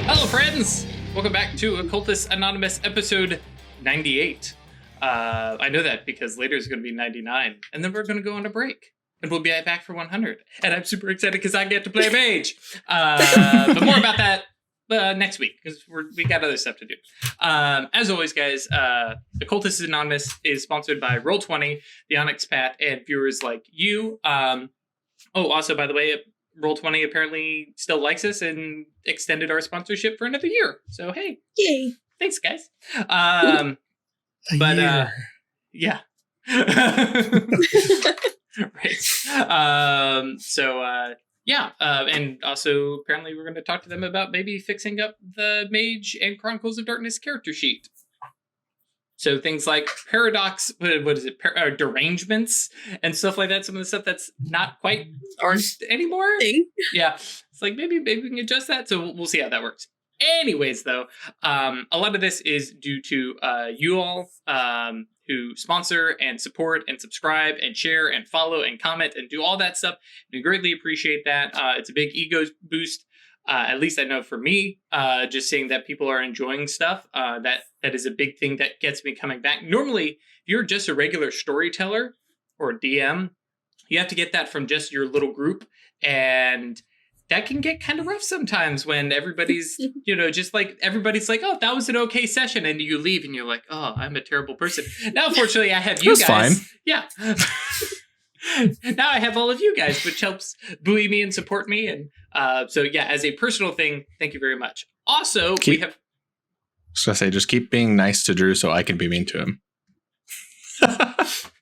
Hello, friends! Welcome back to Occultists Anonymous episode 98. I know that because later is going to be 99, and then we're going to go on a break, and we'll be back for 100. And I'm super excited because I get to play Mage! But more about that next week, because we got other stuff to do. As always, guys, Occultists Anonymous is sponsored by Roll20, the Onyx Path, and viewers like you. Also, by the way, Roll20 apparently still likes us and extended our sponsorship for another year. So, hey. Yay. Thanks, guys. Yeah. Right. And also apparently we're going to talk to them about maybe fixing up the Mage and Chronicles of Darkness character sheet. So things like paradox, what is it, derangements and stuff like that. Some of the stuff that's not quite ours anymore. Yeah, it's like maybe we can adjust that. So we'll see how that works. Anyways, though, a lot of this is due to you all who sponsor and support and subscribe and share and follow and comment and do all that stuff. We greatly appreciate that. It's a big ego boost. At least I know for me, just seeing that people are enjoying stuff, that is a big thing that gets me coming back. Normally, if you're just a regular storyteller or DM, you have to get that from just your little group. And that can get kind of rough sometimes when everybody's, just like everybody's like, oh, that was an okay session. And you leave and you're like, oh, I'm a terrible person. Now, fortunately, I have you guys. Fine. Yeah. Now I have all of you guys, which helps buoy me and support me. And so, as a personal thing, thank you very much. Also, we have... I was going to say, just keep being nice to Drew so I can be mean to him.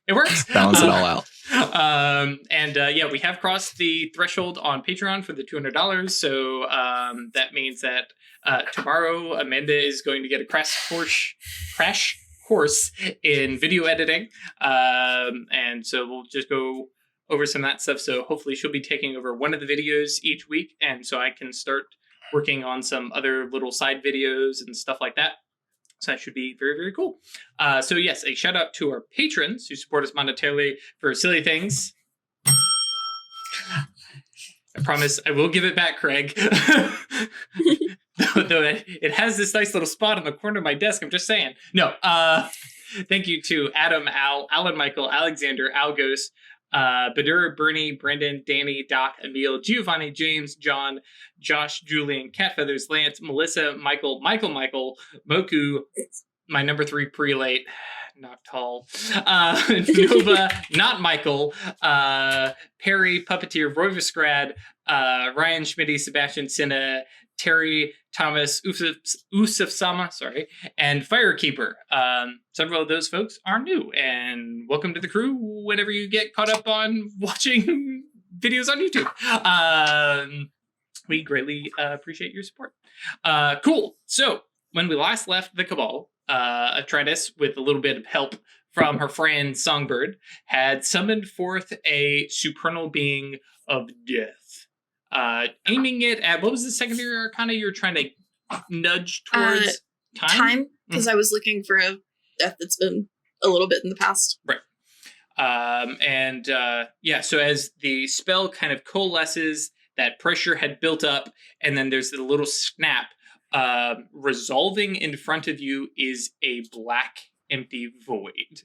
It works. Balance it all out. We have crossed the threshold on Patreon for the $200. So that means that tomorrow Amanda is going to get a crash course in video editing. And so we'll just go over some of that stuff. So hopefully she'll be taking over one of the videos each week. And so I can start working on some other little side videos and stuff like that. So that should be very, very cool. A shout out to our patrons who support us monetarily for silly things. I promise I will give it back, Craig. Though it has this nice little spot on the corner of my desk. I'm just saying. No. Thank you to Adam, Al, Alan, Michael, Alexander, Algos, Badur, Bernie, Brendan, Danny, Doc, Emil, Giovanni, James, John, Josh, Julian, Cat Feathers, Lance, Melissa, Michael, Moku, my number 3 prelate, not tall, Nova, not Michael, Perry, Puppeteer, Roy Visgrad, Ryan Schmitty, Sebastian Sinna, Terry, Thomas, Usuf Sama, and Firekeeper. Several of those folks are new, and welcome to the crew whenever you get caught up on watching videos on YouTube. We greatly appreciate your support. Cool. So, when we last left the Cabal, Atratus, with a little bit of help from her friend Songbird, had summoned forth a supernal being of death. Aiming it at, what was the secondary arcana you were trying to nudge towards? Time, because I was looking for a death that's been a little bit in the past. Right. So as the spell kind of coalesces, that pressure had built up, and then there's a little snap. Resolving in front of you is a black, empty void.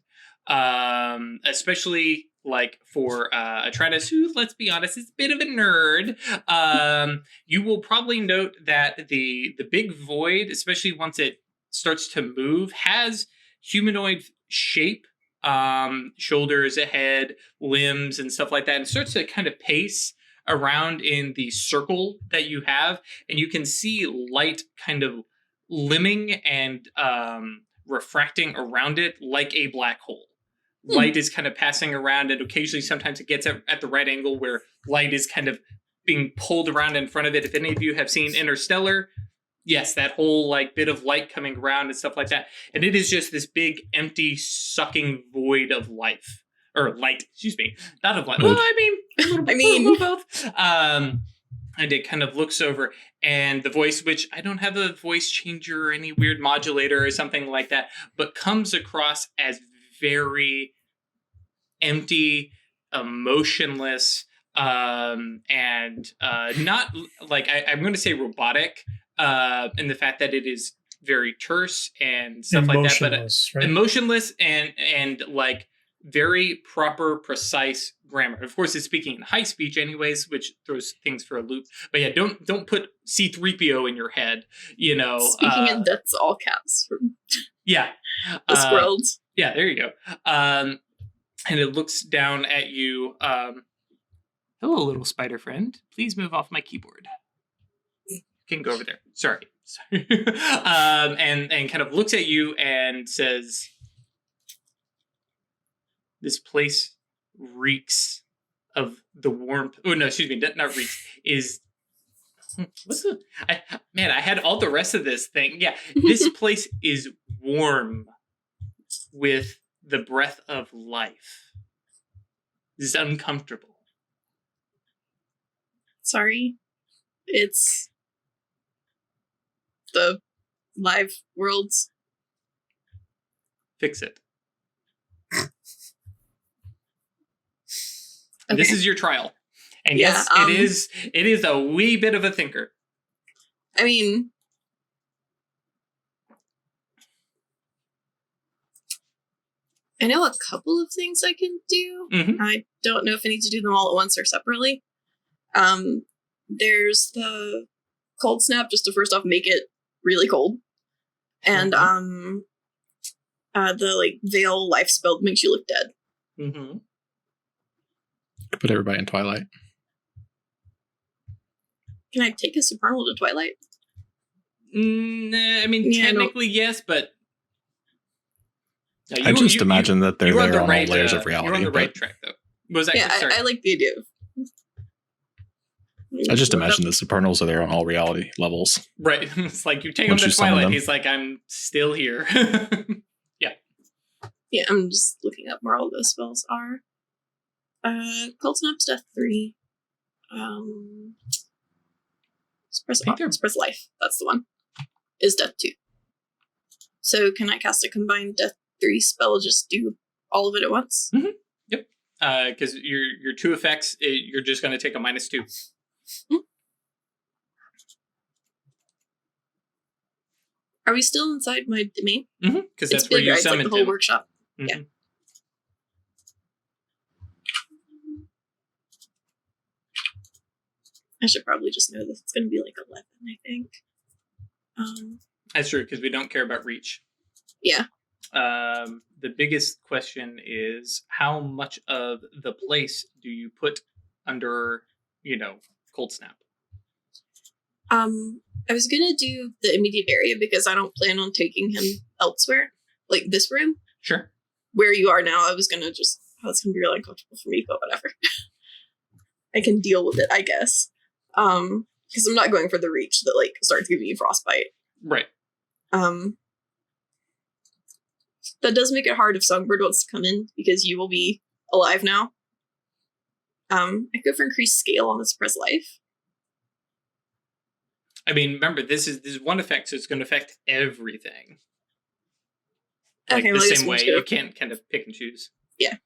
Especially like for Atratus, who, let's be honest, is a bit of a nerd. You will probably note that the big void, especially once it starts to move, has humanoid shape, shoulders, a head, limbs, and stuff like that, and starts to kind of pace around in the circle that you have, and you can see light kind of limbing and refracting around it like a black hole. Light is kind of passing around, and occasionally sometimes it gets at the right angle where light is kind of being pulled around in front of it. If any of you have seen Interstellar, yes, that whole like bit of light coming around and stuff like that. And it is just this big, empty, sucking void of life. Or light, excuse me. Not of light. Well, I mean both. And it kind of looks over, and the voice, which I don't have a voice changer or any weird modulator or something like that, but comes across as very empty, emotionless, and not like I'm going to say robotic, in the fact that it is very terse and stuff like that, but right? emotionless and like very proper, precise grammar. Of course, it's speaking in high speech anyways, which throws things for a loop. But yeah, don't put C-3PO in your head, you know. Speaking in Death's all caps. Yeah. The squirrels. Yeah, there you go. And it looks down at you. Hello, little spider friend. Please move off my keyboard. You can go over there. Sorry. And kind of looks at you and says, "This place reeks of the warmth." Oh no, excuse me, not reeks. Is what's the? I had all the rest of this thing. Yeah, this place is warm with the breath of life. This is uncomfortable. Sorry, it's the live worlds. Fix it. Okay. This is your trial. And Yeah, yes, it is a wee bit of a thinker. I mean, I know a couple of things I can do. Mm-hmm. I don't know if I need to do them all at once or separately. There's the cold snap, just to first off make it really cold. And the like veil life spell makes you look dead. Mm-hmm. Put everybody in Twilight. Can I take a Supernal to Twilight? I mean, Yeah, technically yes, but no, I just imagine that they're you're on there the on right, all layers of reality. You're on the right track, though. Was that Yeah, sorry. I like the idea of. I just imagine the Supernals are there on all reality levels. Right. It's like you take him Once to you summon Twilight. them. He's like, I'm still here. Yeah, I'm just looking up where all those spells are. Cold Snap's Death 3. Suppress Life. That's the one. Is Death 2. So can I cast a combined Death 3 spell? Just do all of it at once? Mm-hmm. Yep. Because your two effects, you're just going to take a -2. Mm-hmm. Are we still inside my domain? Mm-hmm. Because that's It's where big, you right? It's like summoned the whole him. workshop. Mm-hmm. Yeah. I should probably just know this. It's going to be like 11, I think. That's true, because we don't care about reach. Yeah. The biggest question is, how much of the place do you put under, cold snap? I was going to do the immediate area because I don't plan on taking him elsewhere. Like this room. Sure. Where you are now, I was going to just... Oh, it's going to be really uncomfortable for me, but whatever. I can deal with it, I guess. Because I'm not going for the reach that, like, starts giving you frostbite. Right. That does make it hard if Songbird wants to come in, because you will be alive now. I go for increased scale on the Suppress Life. I mean, remember, this is one effect, so it's going to affect everything. Like, Okay, the well, same way, you can't kind of pick and choose. Yeah.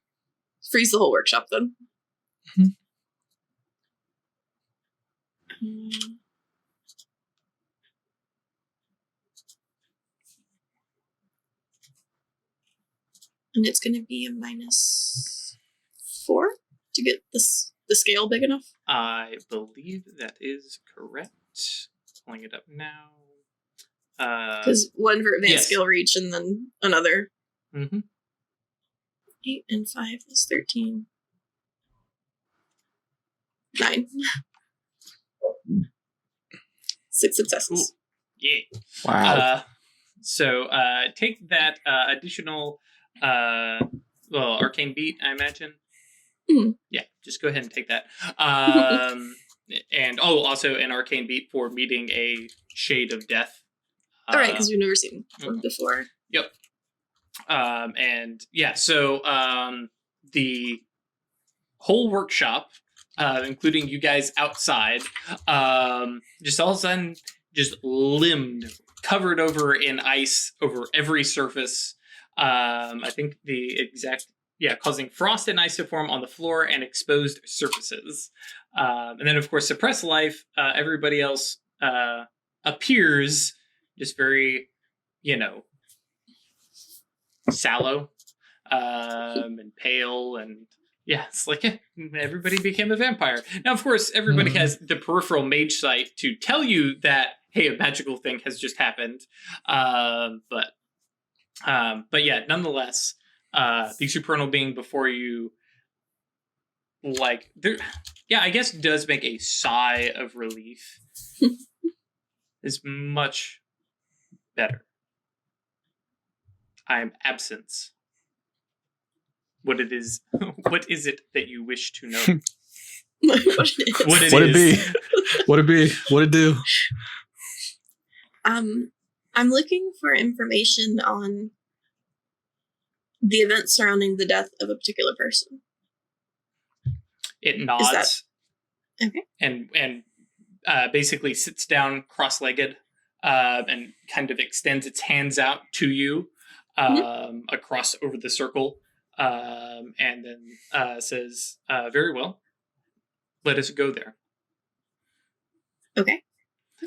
Freeze the whole workshop, then. And it's going to be a -4 to get the scale big enough? I believe that is correct. Pulling it up now. Because one for advanced scale reach and then another. Mm-hmm. 8 and 5 is 13. 9. 6 successes. Ooh. Yeah. Wow. So take that additional arcane beat, I imagine. Mm. Yeah, just go ahead and take that. And also an arcane beat for meeting a shade of death. All right, because we've never seen one before. Yep. And yeah, so the whole workshop, including you guys outside, just all of a sudden just limbed, covered over in ice over every surface. I think the exact, causing frost and ice to form on the floor and exposed surfaces. And then, of course, Suppress Life, everybody else appears just very, sallow, and pale, and yeah, it's like everybody became a vampire. Now, of course, everybody has the peripheral mage sight to tell you that, hey, a magical thing has just happened. But yeah, nonetheless, the supernal being before you, I guess does make a sigh of relief. Is much better. I am absence. What is it that you wish to know? What it be? What it be? What it do? I'm looking for information on the events surrounding the death of a particular person. It nods. Okay. And basically sits down cross-legged, and kind of extends its hands out to you, across over the circle, and then says, "Very well. Let us go there." Okay.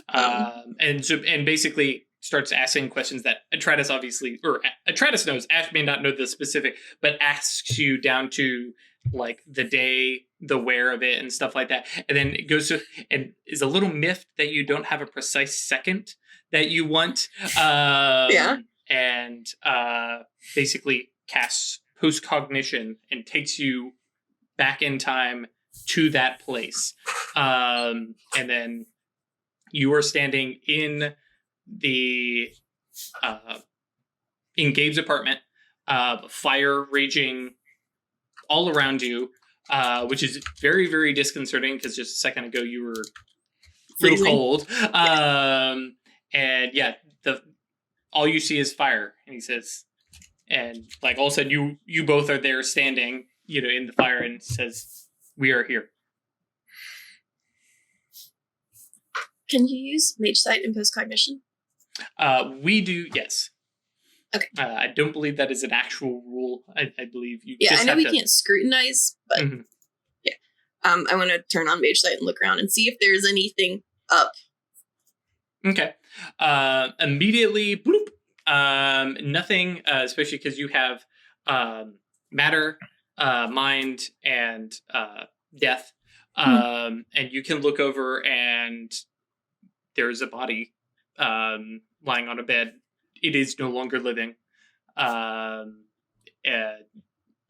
And basically starts asking questions that Atratus Atratus knows. Ash may not know the specific, but asks you down to like the day, the where of it, and stuff like that. And then it goes to and is a little miffed that you don't have a precise second that you want. And basically casts post-cognition and takes you back in time to that place. And then you are standing in the in Gabe's apartment, fire raging all around you, which is very, very disconcerting because just a second ago you were a little cold. And yeah, all you see is fire. And he says, and like all of a sudden you both are there standing, in the fire, and says, "We are here." Can you use mage sight and post-cognition? We do, yes. Okay. I don't believe that is an actual rule. I believe you. Yeah, just I know have we to... can't scrutinize, but yeah. I want to turn on mage sight and look around and see if there's anything up. Okay. Immediately, bloop. Nothing. Especially because you have matter, mind, and death. And you can look over and there's a body lying on a bed. It is no longer living.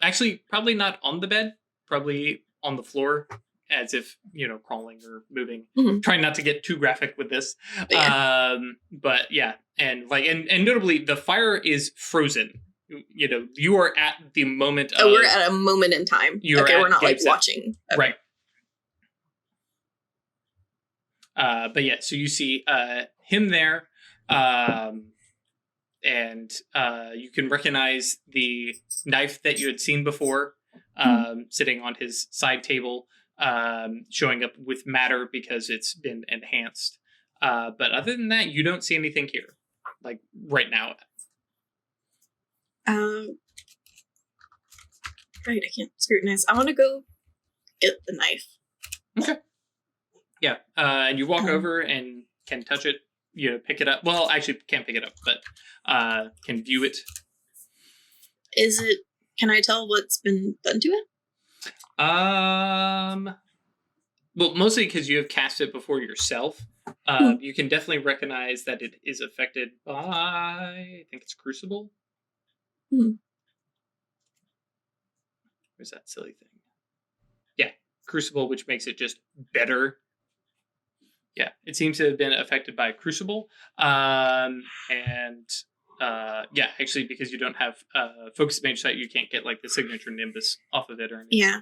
Actually, probably not on the bed. Probably on the floor, as if crawling or moving. Trying not to get too graphic with this. But yeah, and notably, the fire is frozen. You are at the moment. We're at a moment in time. Okay, we're not like watching. Okay. Right. But yeah, so you see him there, and you can recognize the knife that you had seen before, sitting on his side table, showing up with matter because it's been enhanced. But other than that, you don't see anything here, like right now. Right, I can't scrutinize. I want to go get the knife. Okay. Yeah, and you walk over and can touch it, pick it up. Well, actually, can't pick it up, but can view it. Can I tell what's been done to it? Well, mostly because you have cast it before yourself. You can definitely recognize that it is affected by, I think it's Crucible. Where's that silly thing? Yeah, Crucible, which makes it just better. Yeah, it seems to have been affected by Crucible. Yeah, actually, because you don't have Focus Mage Sight, you can't get like the signature Nimbus off of it or anything. Yeah.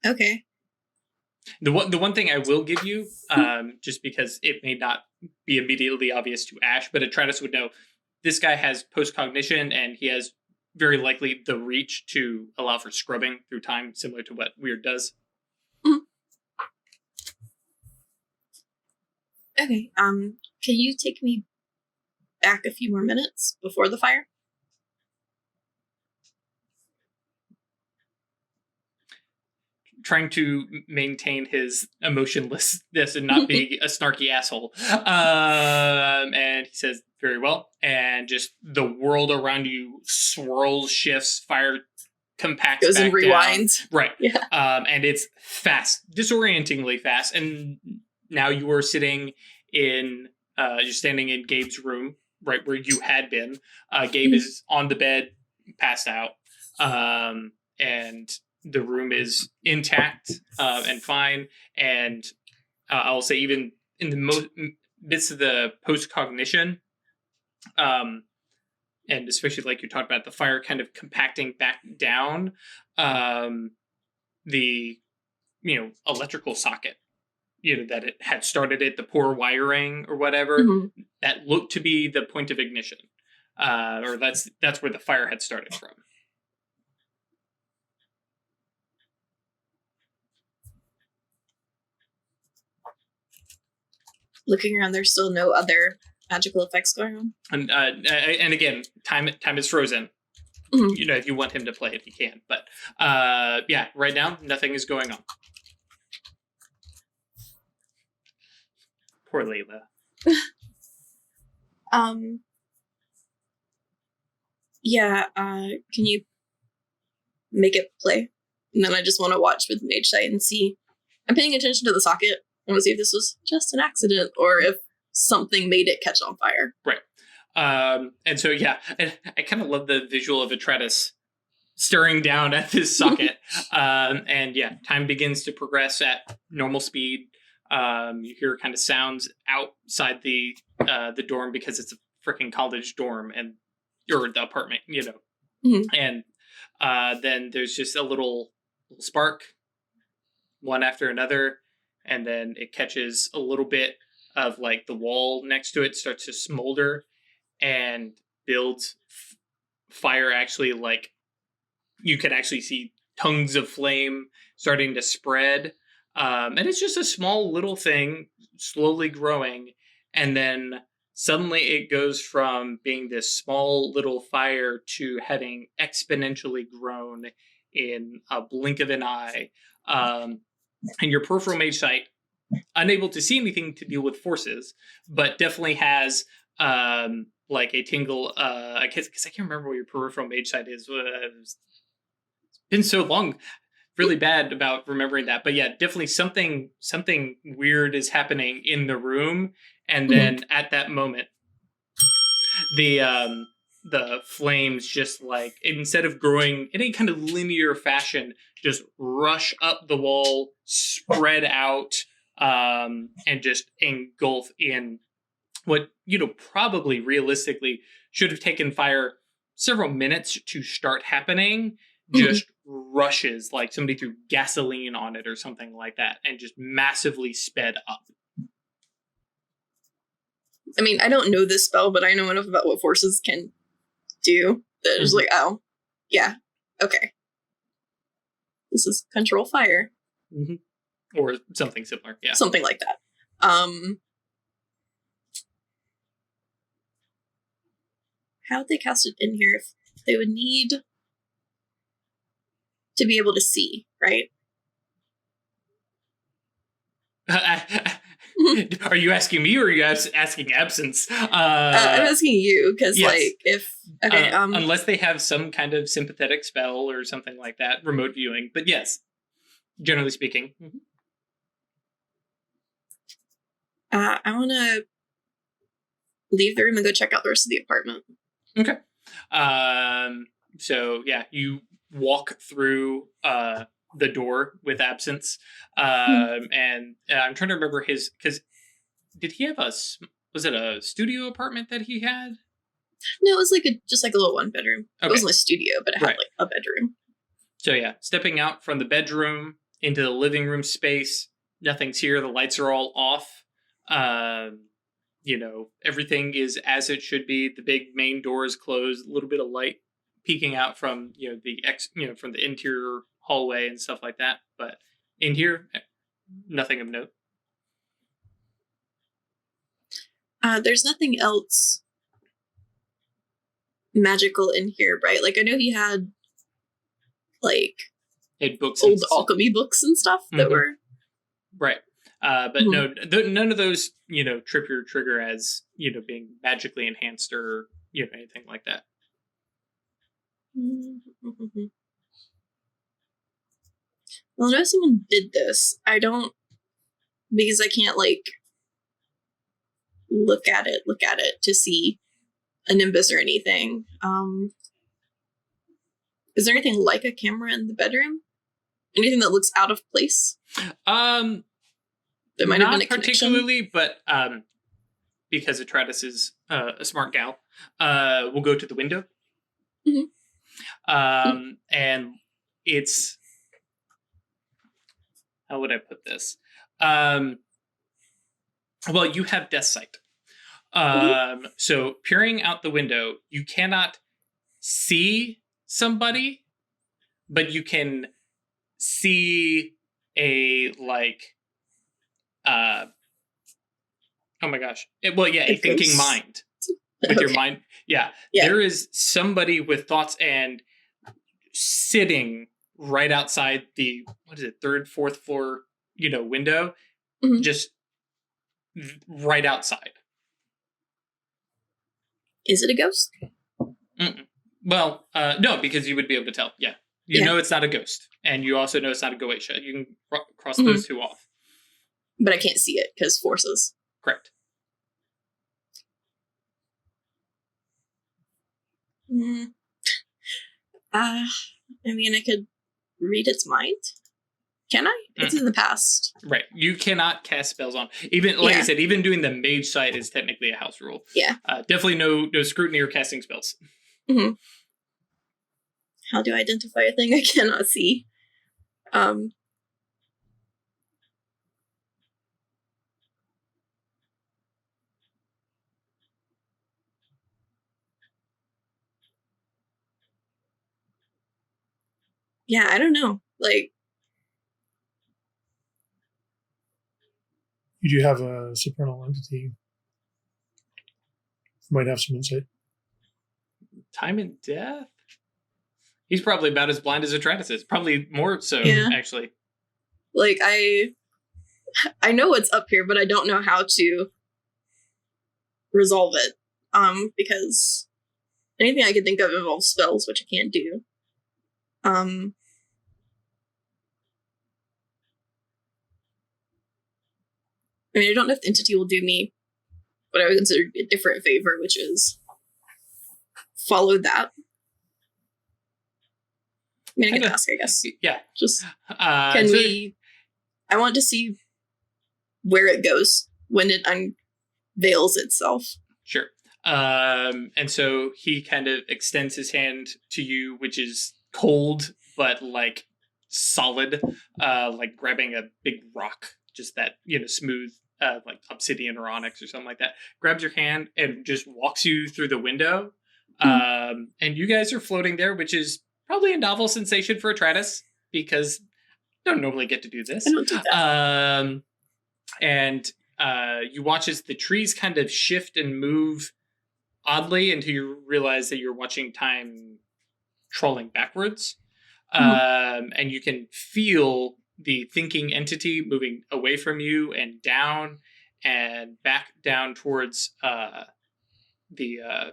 Okay. The one thing I will give you, just because it may not be immediately obvious to Ash, but Atratus would know, this guy has post-cognition, and he has very likely the reach to allow for scrubbing through time, similar to what Weird does. Okay, can you take me back a few more minutes before the fire? trying to maintain his emotionlessness and not be a snarky asshole. And he says, very well. And just the world around you swirls, shifts, fire compacts, goes back and rewinds. Down. Right. Yeah. And it's fast, disorientingly fast. And now you are sitting in, you're standing in Gabe's room, right where you had been. Gabe is on the bed, passed out. And the room is intact and fine. And I'll say even in the midst of the post-cognition, and especially like you talked about the fire kind of compacting back down, the electrical socket that it had started the poor wiring or whatever, that looked to be the point of ignition, or that's where the fire had started from. Looking around, there's still no other magical effects going on. And again, time is frozen. If you want him to play it, he can. But right now, nothing is going on. Poor Layla. Can you make it play? And then I just want to watch with Mage Sight and see. I'm paying attention to the socket. I want to see if this was just an accident or if something made it catch on fire. Right. And so, I kind of love the visual of Atratus staring down at this socket. Time begins to progress at normal speed. You hear kind of sounds outside the dorm because it's a freaking college dorm or the apartment, And then there's just a little spark, one after another. And then it catches a little bit of like the wall next to it starts to smolder and builds fire. Actually, like you can actually see tongues of flame starting to spread. And it's just a small little thing slowly growing. And then suddenly it goes from being this small little fire to having exponentially grown in a blink of an eye. And your peripheral mage sight, unable to see anything to deal with forces, but definitely has like a tingle. I guess because I can't remember what your peripheral mage sight is. It's been so long, really bad about remembering that. But yeah, definitely something weird is happening in the room, and then at that moment, the flames just like instead of growing in any kind of linear fashion, just rush up the wall, spread out, and just engulf in what probably realistically should have taken fire several minutes to start happening. Just rushes like somebody threw gasoline on it or something like that, and just massively sped up. I mean, I don't know this spell, but I know enough about what forces can do that it's like, oh, yeah, okay. This is control fire. Or something similar, yeah. Something like that. How would they cast it in here if they would need to be able to see, right? Are you asking me or are you asking Absence? I'm asking you, because unless they have some kind of sympathetic spell or something like that, remote viewing. But yes, generally speaking. I want to leave the room and go check out the rest of the apartment. Okay. So yeah, you walk through the door with Absence, and I'm trying to remember because did he have was it a studio apartment that he had? No, it was just like a little one bedroom. Okay. It wasn't a studio, but it had like a bedroom. So yeah, stepping out from the bedroom into the living room space, nothing's here. The lights are all off. Everything is as it should be. The big main door is closed. A little bit of light peeking out from from the interior hallway and stuff like that. But in here, nothing of note. There's nothing else magical in here, right? Like I know he had like Had books, old alchemy books and stuff that were right. But no, none of those, trip your trigger as, being magically enhanced or, anything like that. Well, I know someone did this. I don't, because I can't, like, look at it to see a nimbus or anything. Is there anything like a camera in the bedroom? Anything that looks out of place? There might have been a particularly, but because Atratus is a smart gal, we'll go to the window. And it's, how would I put this? Well, you have death sight. So peering out the window, you cannot see somebody, but you can see a, like, oh my gosh. A thinking mind. With your mind. Yeah. There is somebody with thoughts and sitting right outside the, third, fourth floor, window, just right outside. Is it a ghost? Well, no, because you would be able to tell. Yeah. You know it's not a ghost. And you also know it's not a Goetia. You can cross those two off. But I can't see it because forces. Correct. I mean, I could read its mind. Can I? It's in the past. Right. You cannot cast spells on. Even, like I said, even doing the mage sight is technically a house rule. Yeah. Definitely no scrutiny or casting spells. How do I identify a thing I cannot see? Yeah, I don't know. Like, you do have a supernal entity. Might have some insight. Time and death? He's probably about as blind as Atratus is. Probably more so, actually. Like, I know what's up here, but I don't know how to resolve it. Because anything I can think of involves spells, which I can't do. I mean, I don't know if the entity will do me what I would consider a different favor, which is follow that. I mean, I can ask, I guess. Yeah. Just, I want to see where it goes when it unveils itself. Sure. And so he kind of extends his hand to you, which is cold, but, like, solid, like grabbing a big rock, just that, smooth, like obsidian or onyx or something like that. Grabs your hand and just walks you through the window. And you guys are floating there, which is probably a novel sensation for Atratus, because you don't normally get to do this. I don't do that. And you watch as the trees kind of shift and move oddly until you realize that you're watching time crawling backwards. And you can feel the thinking entity moving away from you and down and back down towards the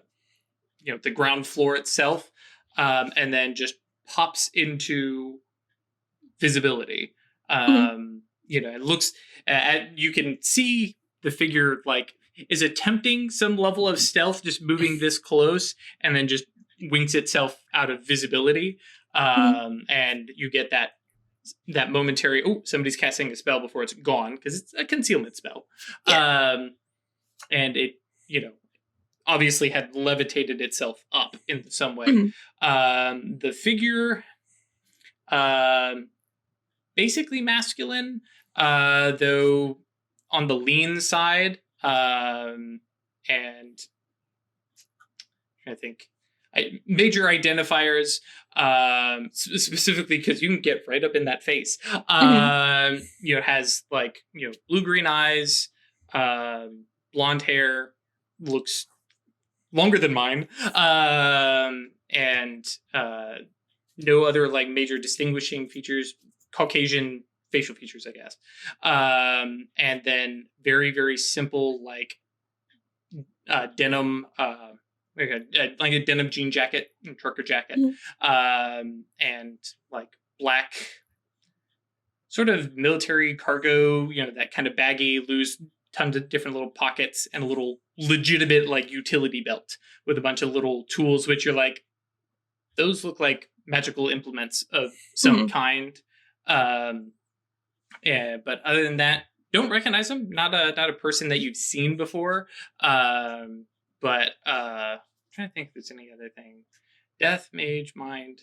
ground floor itself, and then just pops into visibility. It looks you can see the figure, like, is attempting some level of stealth, just moving this close, and then just winks itself out of visibility. And you get that momentary, somebody's casting a spell before it's gone, because it's a concealment spell. And it, obviously had levitated itself up in some way. The figure, basically masculine, though on the lean side, and I think major identifiers, specifically because you can get right up in that face. Has, like, blue-green eyes, blonde hair, looks longer than mine, and no other like major distinguishing features. Caucasian facial features, I guess. And then very, very simple, like denim, like a denim jean jacket and trucker jacket, and like black sort of military cargo, that kind of baggy, loose, tons of different little pockets, and a little legitimate like utility belt with a bunch of little tools, which you're like, those look like magical implements of some kind. Yeah, but other than that, don't recognize him. Not a person that you've seen before. But I'm trying to think if there's any other thing. Death, mage, mind.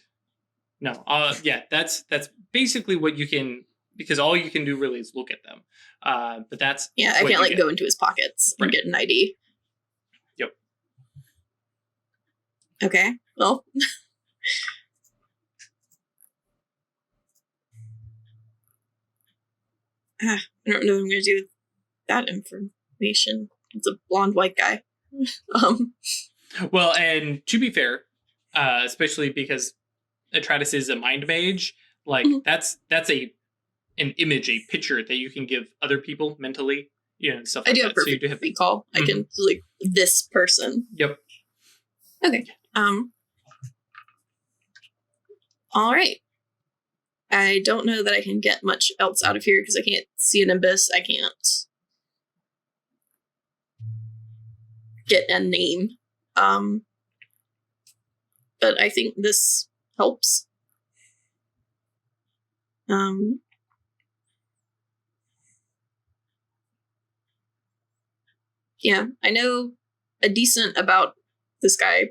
No. Yeah, that's basically what you can, because all you can do really is look at them. But that's I can't like go into his pockets and get an ID. Yep. Okay. Well. I don't know what I'm going to do with that information. It's a blonde white guy. Well, and to be fair, especially because Atratus is a mind mage, like that's an image, a picture that you can give other people mentally, and stuff like that. I do have perfect recall. I can like this person. Yep. Okay. All right. I don't know that I can get much else out of here because I can't see an abyss. I can't get a name. But I think this helps. Yeah, I know a decent about this guy,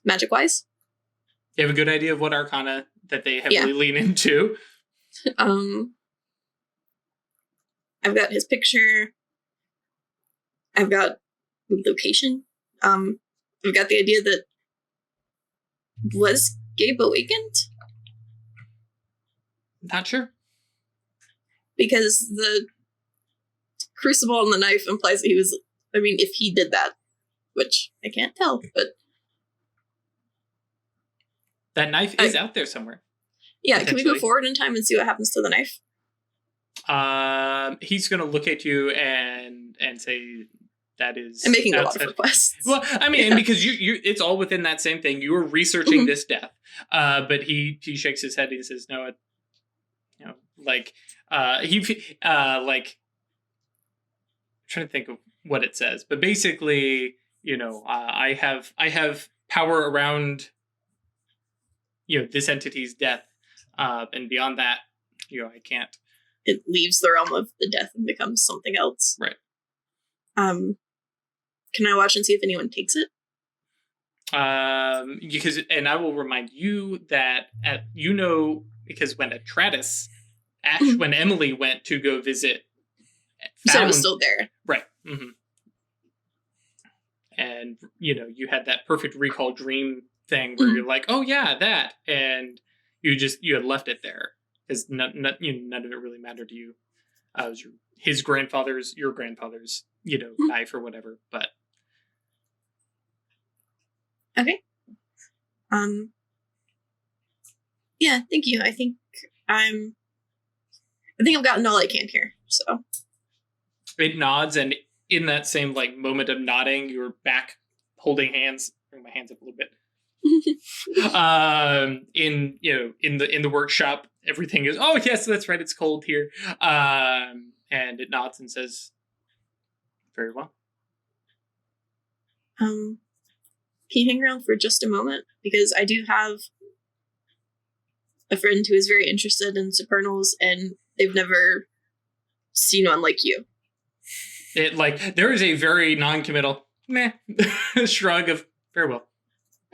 magic-wise. You have a good idea of what arcana that they heavily lean into? I've got his picture. I've got location. I've got the idea that was Gabe awakened? Not sure. Because the crucible and the knife implies that he was, if he did that, which I can't tell, but that knife is out there somewhere. Yeah, can we go forward in time and see what happens to the knife? He's going to look at you and say that is... I'm making a lot of requests. Well, because you it's all within that same thing. You were researching this death. But he shakes his head and he says, no, I'm trying to think of what it says. But basically, I have power around this entity's death, and beyond that, I can't. It leaves the realm of the death and becomes something else. Right. Can I watch and see if anyone takes it? And I will remind you that because when Atratus, when Emily went to go visit, so it was still there, right? Mm-hmm. And you had that perfect recall dream thing where you're like, oh yeah, that, and you had left it there because none of it really mattered to you. It was your grandfather's knife or whatever. But okay, yeah, thank you. I think I've gotten all I can here. So it nods, and in that same moment of nodding, you're back holding hands. Bring my hands up a little bit. In the workshop, everything is, oh yes, that's right, it's cold here. And it nods and says, very well. Can you hang around for just a moment? Because I do have a friend who is very interested in supernals, and they've never seen one like you. There is a very non-committal meh shrug of very well.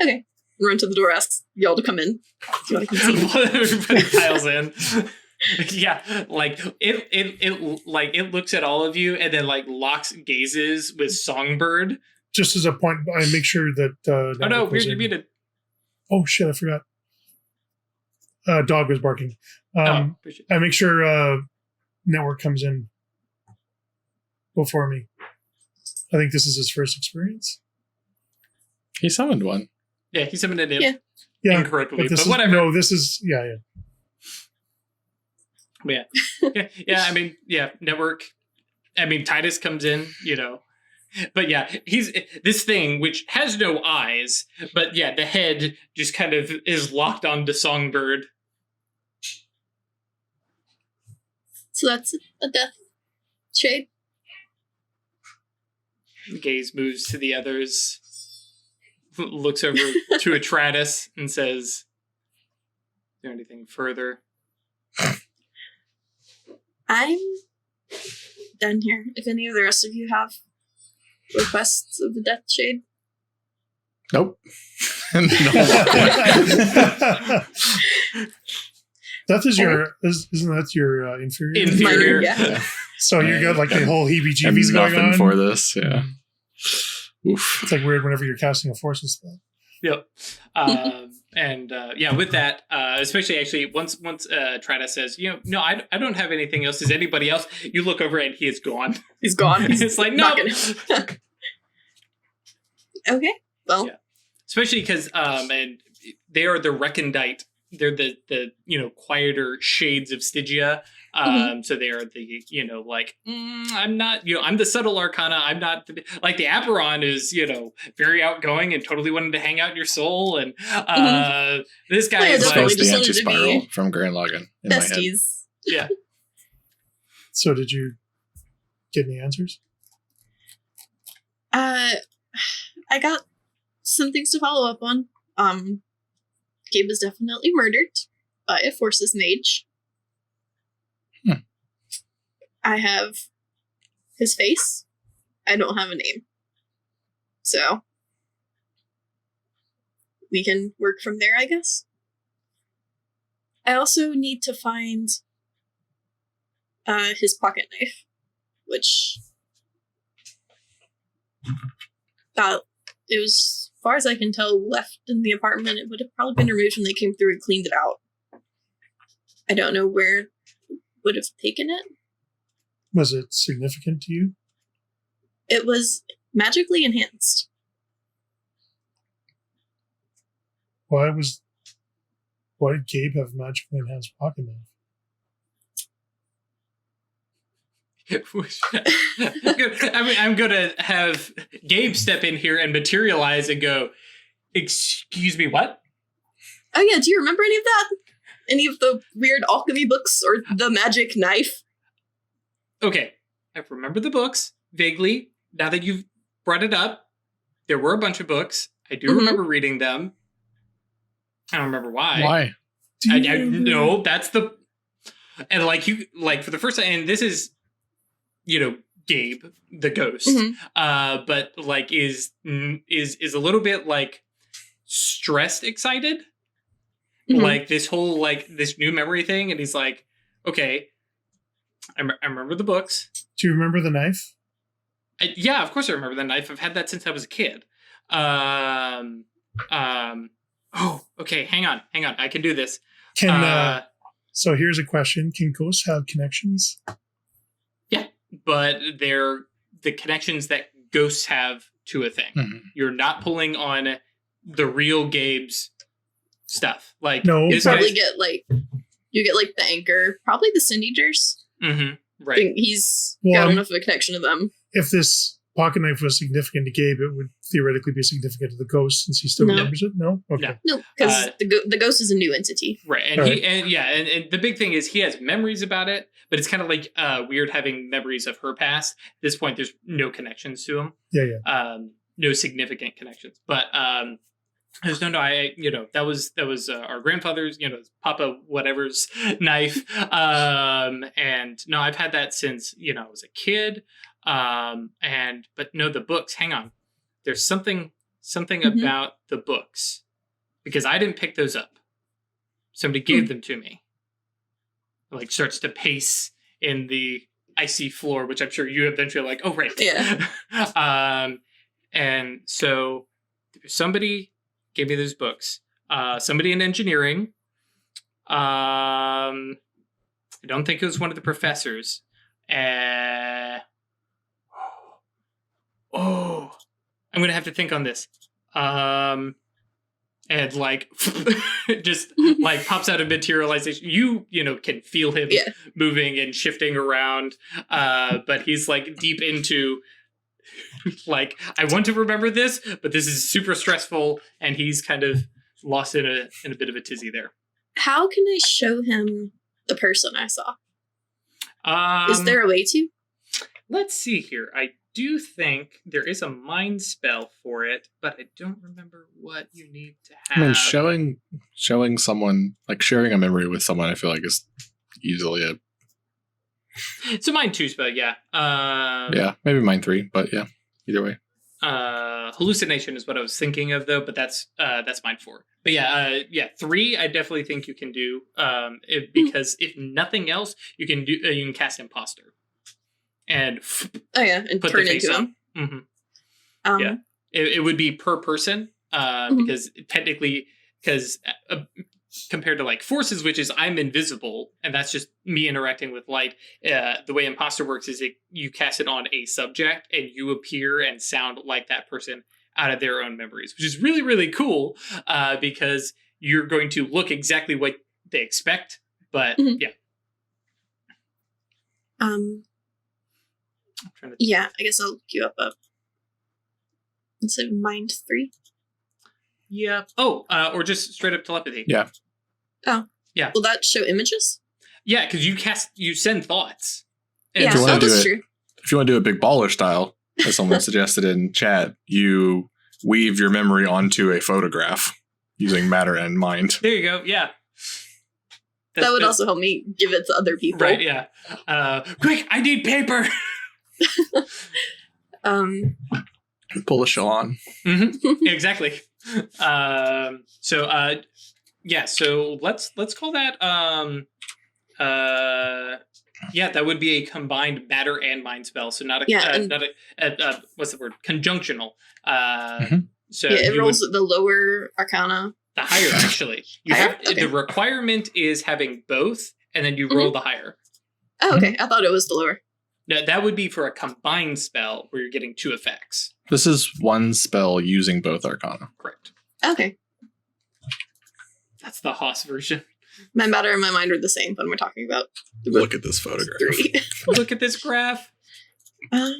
Okay. Run to the door, asks y'all to come in. Everybody piles in. Yeah, it looks at all of you and then locks gazes with Songbird. Just as a point, I make sure that. Oh no, we're muted. Oh shit! I forgot. Dog was barking. I make sure Network comes in before me. I think this is his first experience. He summoned one. Yeah, he summoned an imp incorrectly, but whatever. No, this is yeah. I mean, network. I mean, Titus comes in, but yeah, he's this thing which has no eyes, but yeah, the head just kind of is locked onto Songbird. So that's a death shade. Gaze moves to the others, looks over to Atratus and says, "Is there anything further?" I'm done here. If any of the rest of you have requests of the death shade. Nope. Death is isn't that your inferior? Inferior, yeah. So you got like the whole heebie-jeebies going on for this, yeah. Oof. It's like weird whenever you're casting a forces spell. Yep. And with that, especially actually once Atratus says, no, I don't have anything else. Is anybody else? You look over and he is gone. He's gone. It's like, no. Okay. Well. Yeah. Especially because and they are the recondite. They're the quieter shades of Stygia. So they are the, I'm not, I'm the subtle arcana. I'm not like the Aperon is, very outgoing and totally wanting to hang out in your soul. And this guy is like the anti-spiral from Grand Logan in besties. My head. Yeah. So did you get any answers? I got some things to follow up on. Gabe was definitely murdered by a forces mage. I have his face. I don't have a name. So we can work from there, I guess. I also need to find his pocket knife, which it was, as far as I can tell, left in the apartment. It would have probably been removed when they came through and cleaned it out. I don't know where would have taken it. Was it significant to you? It was magically enhanced. Why did Gabe have magically enhanced pocket knife? I'm going to have Gabe step in here and materialize and go, excuse me, what? Oh yeah, do you remember any of that? Any of the weird alchemy books or the magic knife? Okay, I remember the books vaguely. Now that you've brought it up, there were a bunch of books. I do remember reading them. I don't remember why. Why? I no, that's the... And for the first time, and this is, Gabe, the ghost, but is a little bit stressed, excited, this whole this new memory thing, and he's like, okay, I remember the books. Do you remember the knife? Yeah, of course I remember the knife. I've had that since I was a kid. Oh, okay, hang on, I can do this. So here's a question: can ghosts have connections? Yeah, but they're the connections that ghosts have to a thing. Mm-hmm. You're not pulling on the real Gabe's stuff. No, you probably get the anchor, probably the Syndicers. Mm-hmm. Right. He's got enough of a connection to them. If this pocket knife was significant to Gabe, it would theoretically be significant to the ghost since he still remembers it. No, okay. No, because the ghost is a new entity, right? And and the big thing is he has memories about it, but it's kind of weird having memories of her past. At this point, there's no connections to him. Yeah. No significant connections, but there's no. That was our grandfather's, Papa whatever's knife, and no, I've had that since I was a kid. But no, the books, hang on. There's something about the books because I didn't pick those up. Somebody gave them to me. Starts to pace in the icy floor, which I'm sure you eventually oh, right. Yeah. And so somebody gave me those books. Somebody in engineering. I don't think it was one of the professors. I'm going to have to think on this. and like just like pops out of materialization. You can feel him moving and shifting around, but he's like deep into like, I want to remember this, but this is super stressful, and he's kind of lost in a bit of a tizzy there. How can I show him the person I saw? Is there a way to? Let's see here. I do think there is a mind spell for it, but I don't remember what you need to have. I mean, showing someone, like sharing a memory with someone, I feel like is easily it's a mind 2 spell, yeah. Yeah, maybe mind 3, but yeah, either way. Hallucination is what I was thinking of, though, but that's mind 4. But yeah, 3 I definitely think you can do, because if nothing else, you can cast Imposter. And and put turn the face into on. him. Yeah, it would be per person, because technically, compared to like forces, which is I'm invisible, and that's just me interacting with light. The way Imposter works is you cast it on a subject, and you appear and sound like that person out of their own memories, which is really, really cool, because you're going to look exactly what they expect. But I guess I'll queue up a. It's a mind 3. Yeah. Oh, or just straight up telepathy. Yeah. Oh. Yeah. Will that show images? Yeah, because you send thoughts. And that's true. If you want to do a big baller style, as someone suggested in chat, you weave your memory onto a photograph using matter and mind. There you go. Yeah. That would also help me give it to other people. Right, yeah. Quick, I need paper! Pull the shell on. Mm-hmm. Exactly. So let's call that that would be a combined matter and mind spell. So not a what's the word? Conjunctional. So it rolls the lower arcana. The higher, actually. The requirement is having both, and then you roll the higher. Oh, okay. I thought it was the lower. No, that would be for a combined spell where you're getting 2 effects. This is one spell using both arcana. Correct. Okay. That's the Haas version. My matter and my mind are the same when we're talking about. Look at this photograph. 3. Look at this graph. I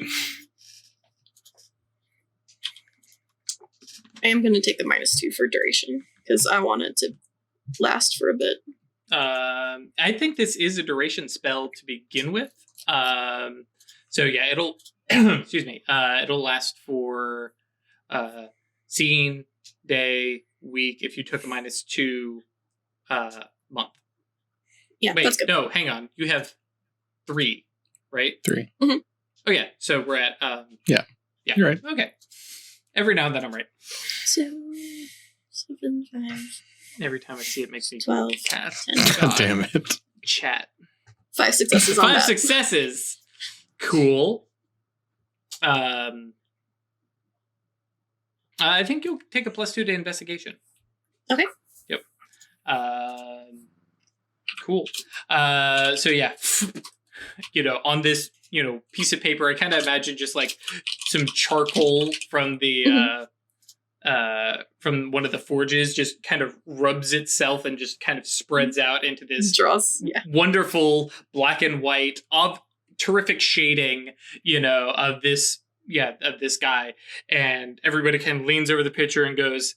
am going to take the -2 for duration because I want it to last for a bit. I think this is a duration spell to begin with. So yeah, it'll excuse me. It'll last for scene, day, week. If you took a -2 month. Yeah, wait, that's good. No, hang on. You have 3, right? 3. Mm-hmm. Oh yeah. So we're at Yeah. You're right. Okay. Every now and then I'm right. So 7, 5. Every time I see it makes me 12, cast. 10. God damn it. Chat. 5 successes on that. 5 successes. Cool. I think you'll take a +2 to investigation. Okay. Yep. Cool. So yeah, on this, piece of paper, I kind of imagine just like some charcoal from the from one of the forges just kind of rubs itself and just kind of spreads out into this wonderful black and white of terrific shading, of this guy, and everybody kind of leans over the picture and goes,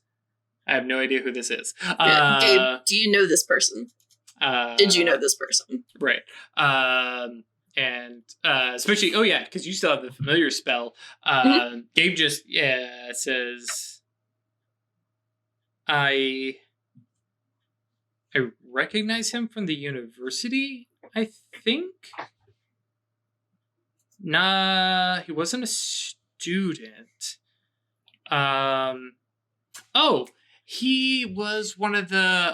I have no idea who this is. Gabe, do you know this person? Did you know this person? Right. And especially, because you still have the familiar spell. Gabe just says, I recognize him from the university, I think. Nah, he wasn't a student. He was one of the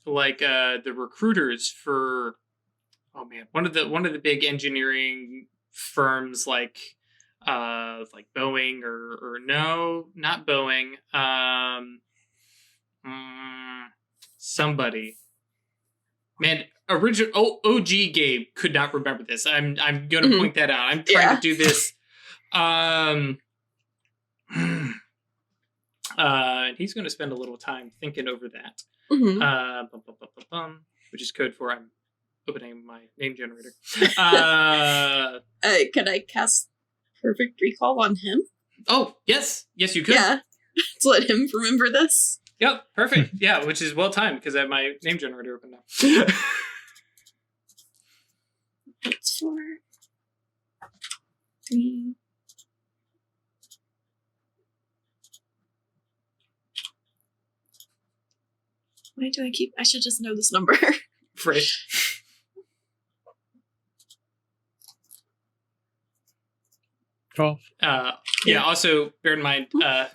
the recruiters for one of the big engineering firms like Boeing or no, not Boeing. Somebody. Man, original OG Gabe could not remember this. I'm going to point that out. I'm trying to do this. And he's going to spend a little time thinking over that. Which is code for I'm opening my name generator. Can I cast Perfect Recall on him? Oh, yes. Yes, you could. Yeah. To let him remember this. Yep, perfect. Yeah, which is well timed because I have my name generator open now. It's 4, 3. Why do I should just know this number. Right. Cool. Yeah, also bear in mind,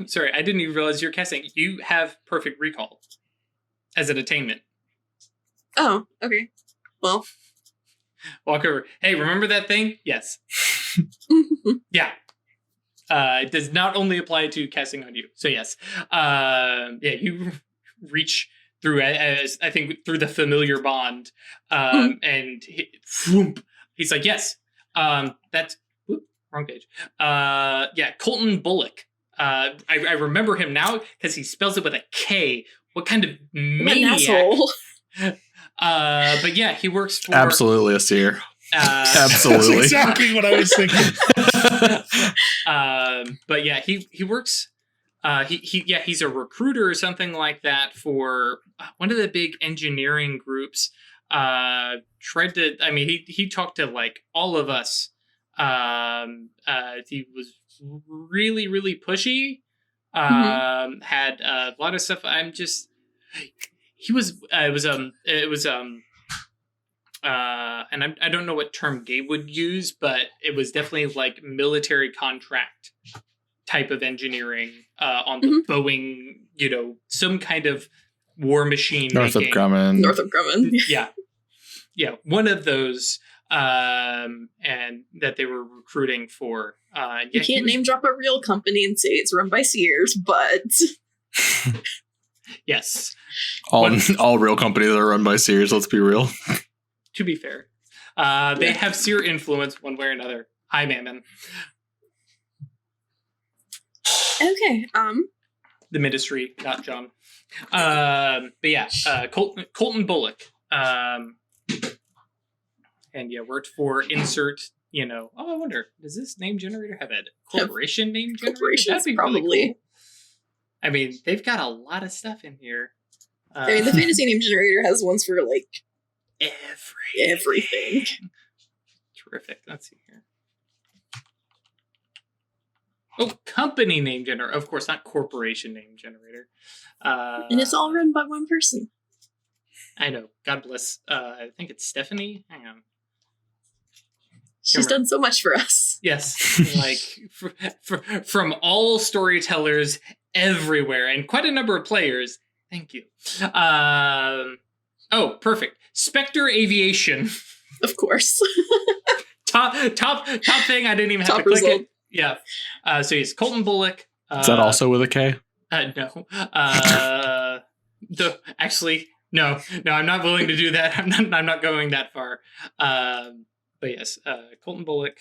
sorry, I didn't even realize you're casting. You have Perfect Recall as an attainment. Oh, okay. Well. Walk over. Hey, remember that thing? Yes. Yeah. It does not only apply to casting on you. So yes. Yeah, you reach through, as I think, through the familiar bond. And he's like, yes. That's wrong page. Yeah, Colton Bullock. I remember him now because he spells it with a K. What kind of maniac? Asshole. But yeah, he works for Absolutely a seer. Absolutely. That's exactly what I was thinking. But yeah, he works. He's a recruiter or something like that for one of the big engineering groups. He talked to like all of us. He was really, really pushy. Had a lot of stuff. And I don't know what term Gabe would use, but it was definitely like military contract type of engineering on the Boeing, some kind of war machine. Northrop Grumman. Yeah, one of those, and that they were recruiting for. You can't name drop a real company and say it's run by Sears, but yes, all real companies are run by Sears. Let's be real. To be fair, they have Seer influence one way or another. Hi, Mammon. Okay. The Ministry, not John. But yeah, Colton Bullock. And yeah, worked for insert. I wonder, does this name generator have a corporation name generator? Corporations, probably. Really cool. I mean, they've got a lot of stuff in here. The fantasy name generator has ones for like everything. Terrific. Let's see here. Oh, company name generator. Of course, not corporation name generator. And it's all run by one person. I know. God bless. I think it's Stephanie. Hang on. She's done so much for us. Yes. Like, from all storytellers everywhere and quite a number of players. Thank you. Oh, perfect. Spectre Aviation. Of course. top thing. I didn't even have to click it. Yeah. So he's Colton Bullock. Is that also with a K? No. Actually, no. I'm not willing to do that. I'm not going that far. But yes, Colton Bullock.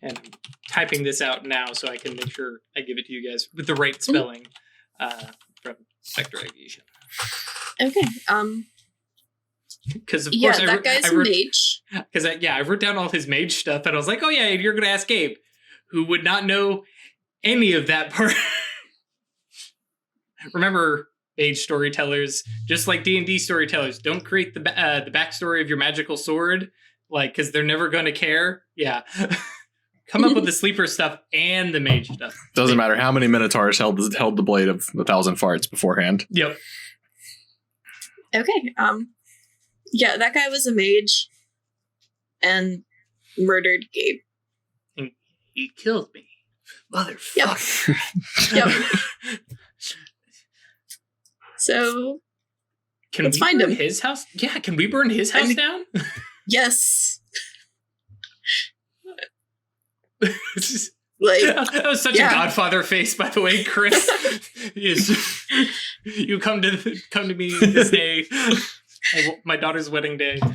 And I'm typing this out now so I can make sure I give it to you guys with the right spelling from Spectre Aviation. Okay. Because of course, that guy's a mage. Because I wrote down all his mage stuff, and I was like, oh yeah, you're going to ask Gabe, who would not know any of that part. Remember, mage storytellers, just like D&D storytellers, don't create the backstory of your magical sword, because they're never going to care. Yeah. Come up with the sleeper stuff and the mage stuff. Doesn't matter how many minotaurs held the blade of 1,000 farts beforehand. Yep. Okay. Yeah, that guy was a mage and murdered Gabe. And he killed me. Motherfucker. Yep. So let's find him. His house? Yeah, can we burn his house down? Yes. That was such a Godfather face, by the way, Chris. You come to me this day, my daughter's wedding day. I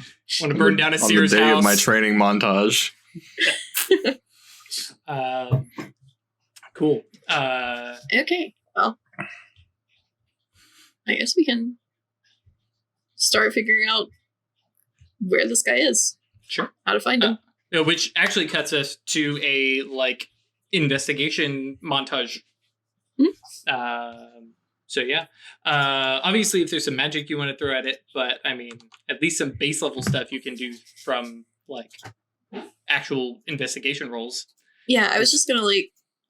want to burn down a Sears house. On the day house. of my training montage. Cool. Okay, well, I guess we can start figuring out where this guy is. Sure. How to find him. Which actually cuts us to a investigation montage. So yeah, obviously if there's some magic you want to throw at it, but I mean, at least some base level stuff you can do from actual investigation rolls. Yeah, I was just gonna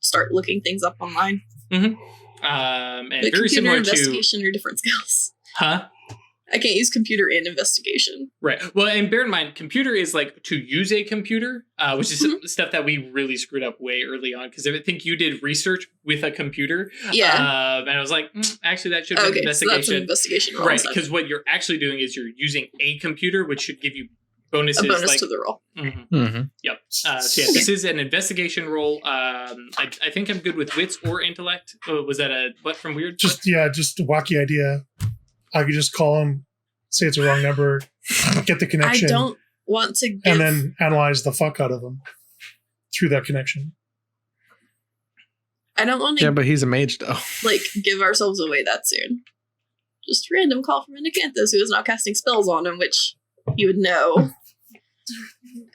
start looking things up online. Mm-hmm. And the very similar investigation are different skills. Huh? I can't use computer and investigation. Right. Well, and bear in mind, computer is to use a computer, which is stuff that we really screwed up way early on. Because I think you did research with a computer. Yeah. And I was like, actually, that should be investigation. So that's an investigation roll. Right. Because what you're actually doing is you're using a computer, which should give you bonuses. A bonus to the roll. Mm-hmm. Mm-hmm. Yep. So yeah, this is an investigation roll. I think I'm good with wits or intellect. Oh, was that a what from Weird? Just a wacky idea. I could just call him, say it's a wrong number, get the connection. I don't want to give... And then analyze the fuck out of him through that connection. I don't want to... Yeah, but he's a mage, though. Give ourselves away that soon. Just random call from an Acanthus who is now casting spells on him, which you would know.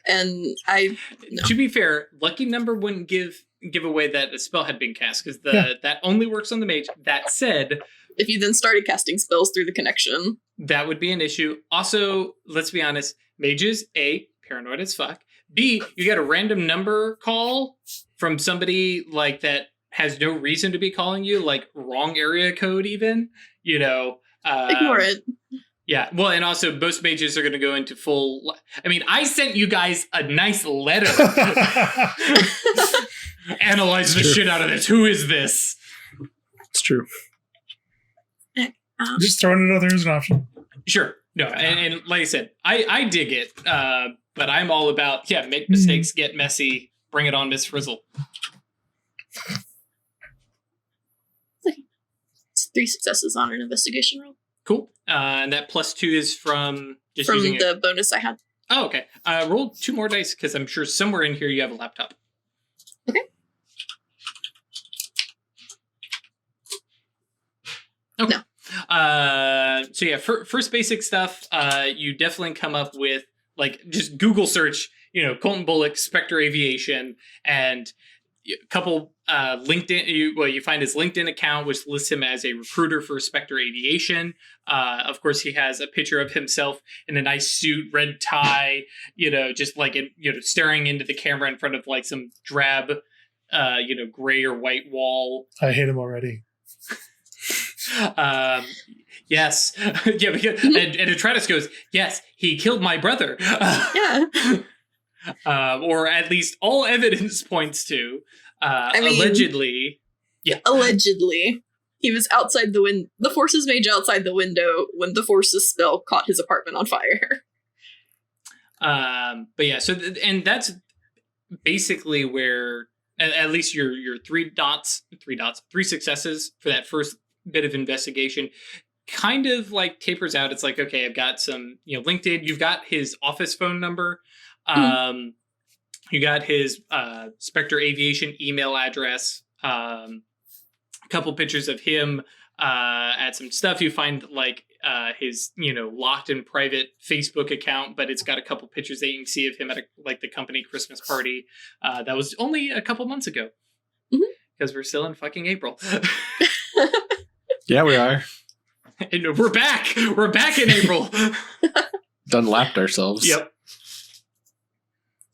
And no. To be fair, lucky number wouldn't give away that a spell had been cast, because that only works on the mage. That said... If you then started casting spells through the connection, that would be an issue. Also, let's be honest, mages, A, paranoid as fuck. B, you get a random number call from somebody that has no reason to be calling you, wrong area code even, ignore it. Yeah, well, and also most mages are going to go into full... I mean, I sent you guys a nice letter. Analyze the shit out of this. Who is this? It's true. Just throwing it out there as an option. Sure. No, and like I said, I dig it, but I'm all about, make mistakes, get messy, bring it on, Miss Frizzle. It's 3 successes on an investigation roll. Cool. And that +2 is from just from using the bonus I had. Oh, okay. Roll 2 more dice, because I'm sure somewhere in here you have a laptop. Okay. Okay. No. So yeah, first basic stuff, you definitely come up with just Google search, Colton Bullock, Spectre Aviation, and a couple LinkedIn. You find his LinkedIn account, which lists him as a recruiter for Spectre Aviation. Of course, he has a picture of himself in a nice suit, red tie, just staring into the camera in front of some drab, gray or white wall. I hate him already. Yes. Yeah, because, and Atratus goes, yes, he killed my brother. Yeah. Or at least all evidence points to, allegedly. Yeah. Allegedly. He was outside the window. The Forces mage outside the window when the Forces spell caught his apartment on fire. But yeah, so, and that's basically where, at least your 3 successes for that first bit of investigation kind of tapers out. It's okay, I've got some, LinkedIn, you've got his office phone number, you got his Spectre Aviation email address, a couple pictures of him at some stuff. You find his locked in private Facebook account, but it's got a couple pictures that you can see of him at the company Christmas party that was only a couple months ago, because we're still in fucking April. Yeah, we are. And we're back. We're back in April. Done lapped ourselves. Yep.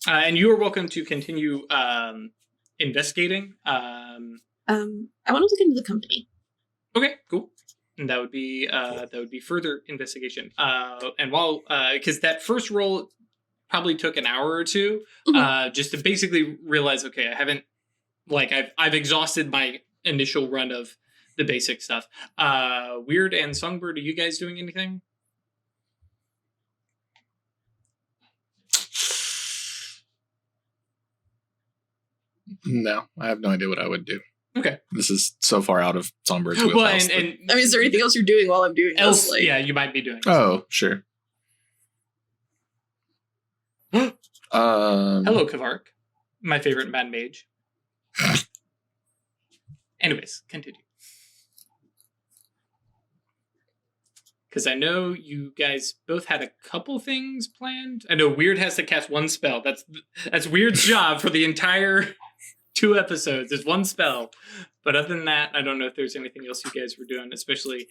And you are welcome to continue investigating. I want to look into the company. Okay, cool. And that would be further investigation. And while because that first roll probably took an hour or two, just to basically realize, okay, I haven't I've exhausted my initial run of the basic stuff. Weird and Songbird, are you guys doing anything? No, I have no idea what I would do. Okay. This is so far out of Songbird's wheelhouse. Well, and I mean, is there anything else you're doing while I'm doing else, this? yeah, you might be doing. Oh, sure. Hello, Kavark. My favorite man mage. Anyways, continue. Because I know you guys both had a couple things planned. I know Weird has to cast one spell. That's Weird's job for the entire 2 episodes. Is one spell. But other than that, I don't know if there's anything else you guys were doing, especially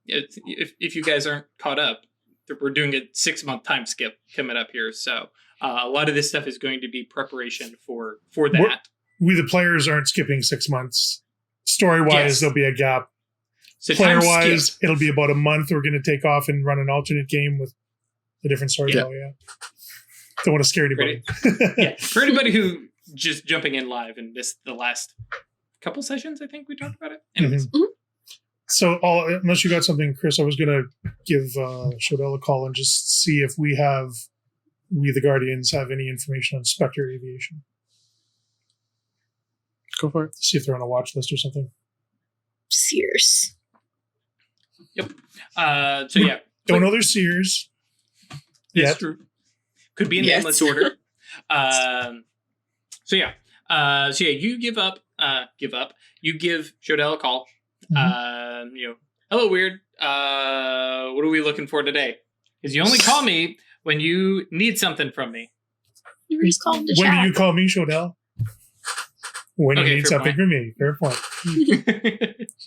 if you guys aren't caught up. We're doing a 6-month time skip coming up here. So a lot of this stuff is going to be preparation for that. We, the players, aren't skipping 6 months. Story-wise, Yes. there'll be a gap. So Player-wise, it'll be about a month. We're going to take off and run an alternate game with a different story. Yeah. Oh, yeah. Don't want to scare anybody. Yeah, for anybody who just jumping in live and missed the last couple sessions, I think we talked about it. Anyways. Mhm. So, unless you got something, Chris, I was going to give Shodell a call and just see if we, the Guardians, have any information on Spectre Aviation. Go for it. See if they're on a watch list or something. Sears. Yep. So yeah. Don't know their Sears. It's Yet. true. Could be an Yes. endless order. So yeah. You give up. You give Shodell a call. Hello, Weird. What are we looking for today? Because you only call me when you need something from me. You were just called to When chat. do you call me, Shodell? When you Okay, need fair something point. from me. Fair point.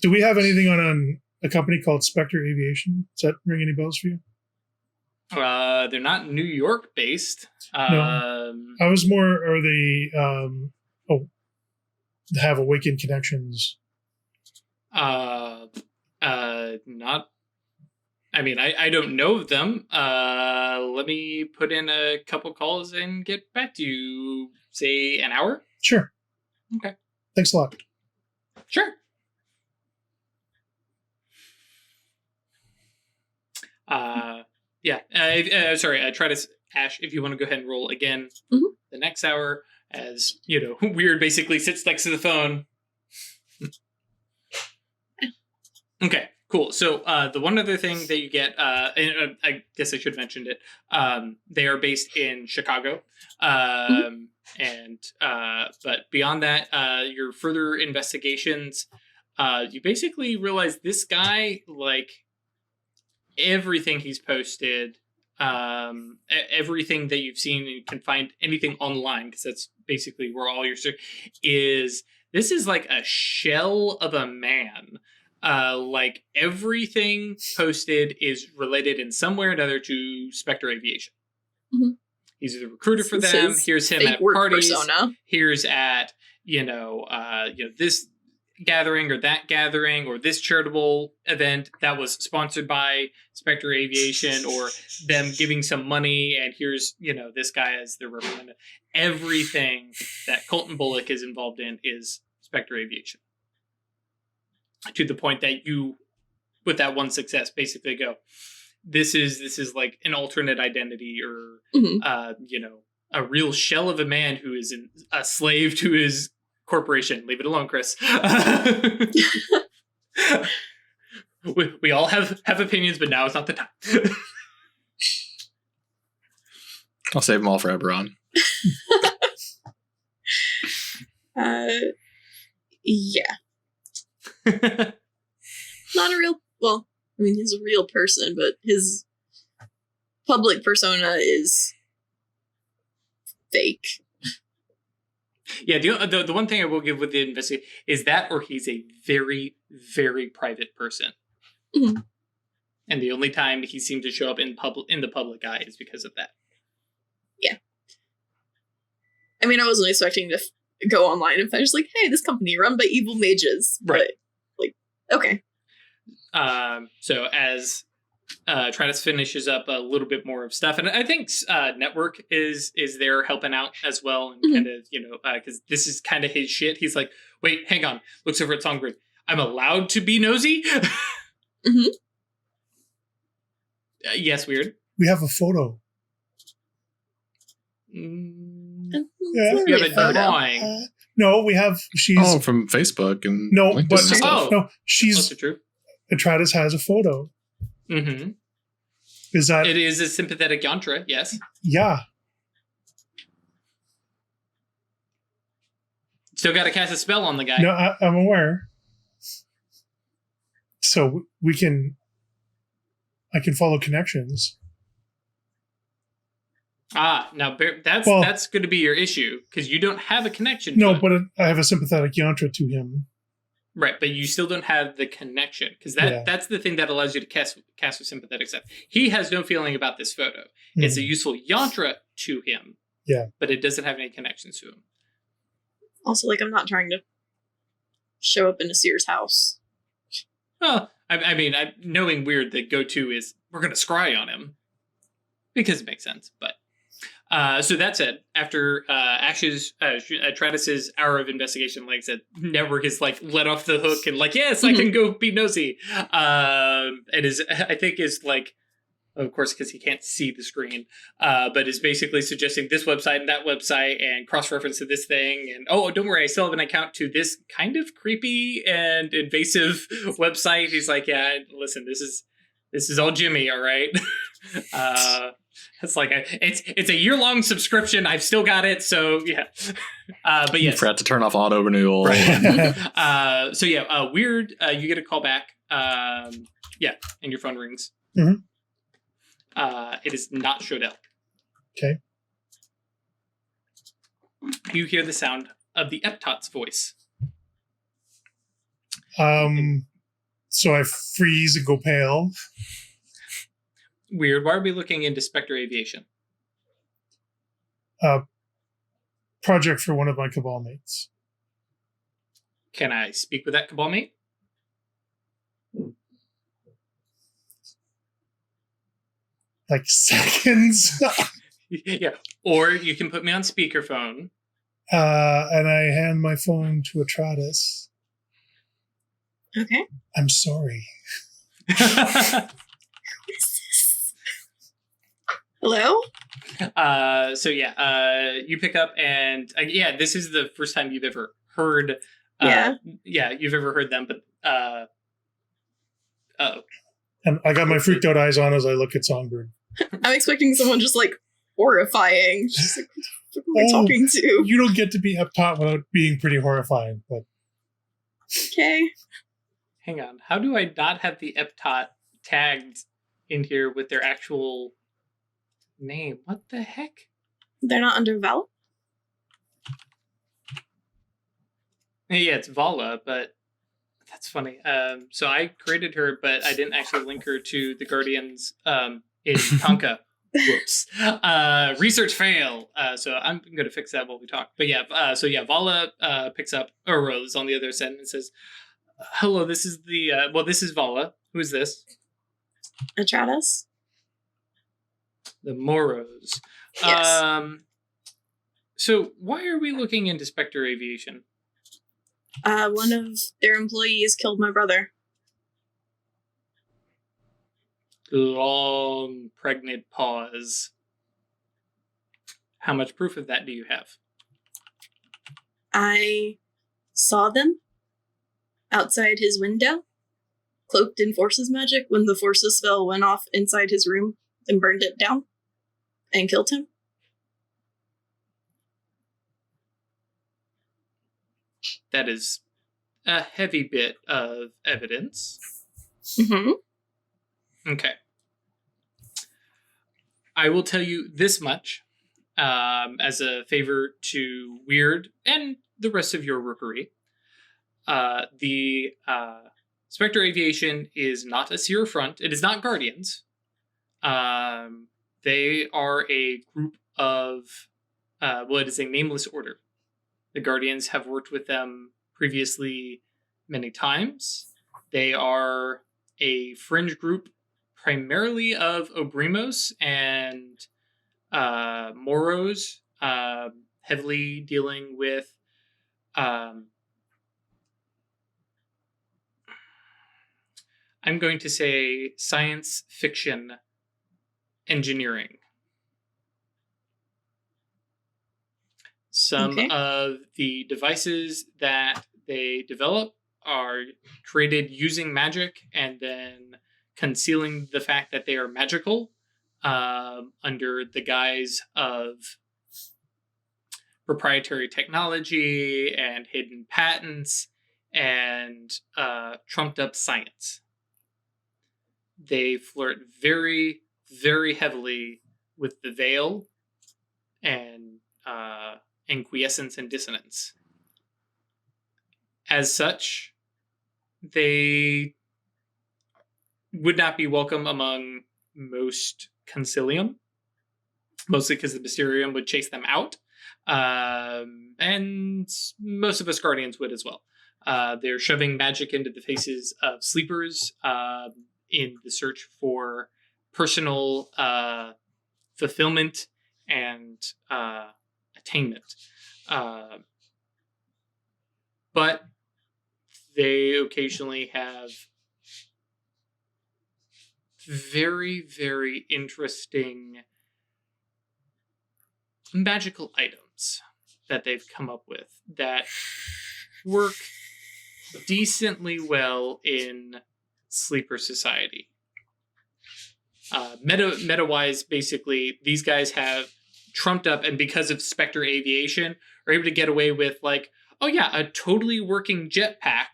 Do we have anything on a company called Spectre Aviation? Does that ring any bells for you? They're not New York based. I was more, are they have Awakened connections? Not. I mean, I don't know of them. Let me put in a couple calls and get back to you. Say an hour. Sure. Okay. Thanks a lot. Sure. Sorry. I try to Ash. If you want to go ahead and roll again, the next hour, as Weird basically sits next to the phone. Okay, cool. So the one other thing that you get, and I guess I should have mentioned it. They are based in Chicago, but beyond that, your further investigations, you basically realize this guy, like everything he's posted, everything that you've seen, and you can find anything online because that's basically where all your search is. This is like a shell of a man. Like everything posted is related in some way or another to Spectre Aviation. Mm-hmm. He's the recruiter for This them. is Here's him fake at work parties. persona. Here's at this gathering or that gathering or this charitable event that was sponsored by Spectre Aviation or them giving some money. And here's this guy as their representative. Everything that Colton Bullock is involved in is Spectre Aviation. To the point that you, with that one success, basically go, this is like an alternate identity or, a real shell of a man who is a slave to his corporation. Leave it alone, Chris. we all have opinions, but now is not the time. I'll save them all for Eberron. Yeah. Not a real, well, I mean, he's a real person, but his public persona is fake. Yeah, the one thing I will give with the investigation is that, or he's a very, very private person. Mm-hmm. And the only time he seemed to show up in the public eye is because of that. Yeah. I mean, I wasn't expecting to go online and find just like, hey, this company run by evil mages. Right. But, like, okay. So as Atratus finishes up a little bit more of stuff, and I think Network is there helping out as well, and kind of because this is kind of his shit. He's like, wait, hang on, looks over at Songbird. I'm allowed to be nosy. Mm-hmm. Yes, Weird. We have a photo. It's Yeah. not You really have a photo. drawing. No, we have. She's from Facebook and no, LinkedIn but and stuff. no. She's Also true. Atratus has a photo. Mm-hmm. Is that It is a sympathetic yantra, yes. yeah? Still got to cast a spell on the guy. No, I'm aware. So I can follow connections. Now that's going to be your issue because you don't have a connection. No, to it. but I have a sympathetic yantra to him. Right, but you still don't have the connection because that's the thing that allows you to cast with sympathetic stuff. He has no feeling about this photo. It's a useful yantra to him. Yeah, but it doesn't have any connections to him. Also, like, I'm not trying to show up in a Sears house. Well, I mean, knowing weird, the go-to is we're going to scry on him because it makes sense. But so that said, after Atratus's hour of investigation, like I said, network is like let off the hook and like, yes, I can go be nosy. It is, I think, is like, of course, because he can't see the screen, but is basically suggesting this website and that website and cross-reference to this thing. And, oh, don't worry, I still have an account to this kind of creepy and invasive website. He's like, yeah, listen, this is all Jimmy, all right? It's like, it's a year-long subscription. I've still got it, so yeah. But yes. You forgot to turn off auto renewal. Right. So yeah, weird, you get a call back. And your phone rings. Mm-hmm. It is not Shodell. Okay. You hear the sound of the Eptot's voice. So I freeze and go pale. Weird. Why are we looking into Spectre Aviation? Project for one of my cabal mates. Can I speak with that cabal mate? Like seconds. Yeah. Or you can put me on speakerphone. And I hand my phone to Atratus. Okay. I'm sorry. Who is this? Hello? You pick up and this is the first time you've ever heard. You've ever heard them, but And I got my freaked out eyes on as I look at Songbird. I'm expecting someone just like horrifying. Just like, what am I talking to? You don't get to be Eptot without being pretty horrifying, but Okay. hang on. How do I not have the Eptot tagged in here with their actual name? What the heck? They're not under Val? Yeah, it's Vala, but that's funny. So I created her, but I didn't actually link her to the Guardians in Tonka. Whoops. Research fail. So I'm going to fix that while we talk. But Vala picks up, or is on the other end and says, hello, this is this is Vala. Who is this? Atratus? The Moros. Yes. So why are we looking into Spectre Aviation? One of their employees killed my brother. Long, pregnant pause. How much proof of that do you have? I saw them outside his window, cloaked in Forces magic, when the Forces spell went off inside his room and burned it down and killed him. That is a heavy bit of evidence. Mm-hmm. Okay. I will tell you this much as a favor to Weird and the rest of your Rookery. The Spectre Aviation is not a Seer Front. It is not Guardians. They are a group of, it is a nameless order. The Guardians have worked with them previously many times. They are a fringe group primarily of Obrimos and Moros, heavily dealing with I'm going to say science fiction engineering. Some of the devices that they develop are created using magic and then concealing the fact that they are magical under the guise of proprietary technology and hidden patents and trumped up science. They flirt very, very heavily with the veil and quiescence and dissonance. As such, they would not be welcome among most Concilium, mostly because the Mysterium would chase them out, and most of us Guardians would as well. They're shoving magic into the faces of sleepers in the search for personal fulfillment and attainment. But they occasionally have very, very interesting magical items that they've come up with that work decently well in sleeper society. Meta-wise, basically, these guys have trumped up, and because of Spectre Aviation, are able to get away with, like, oh yeah, a totally working jetpack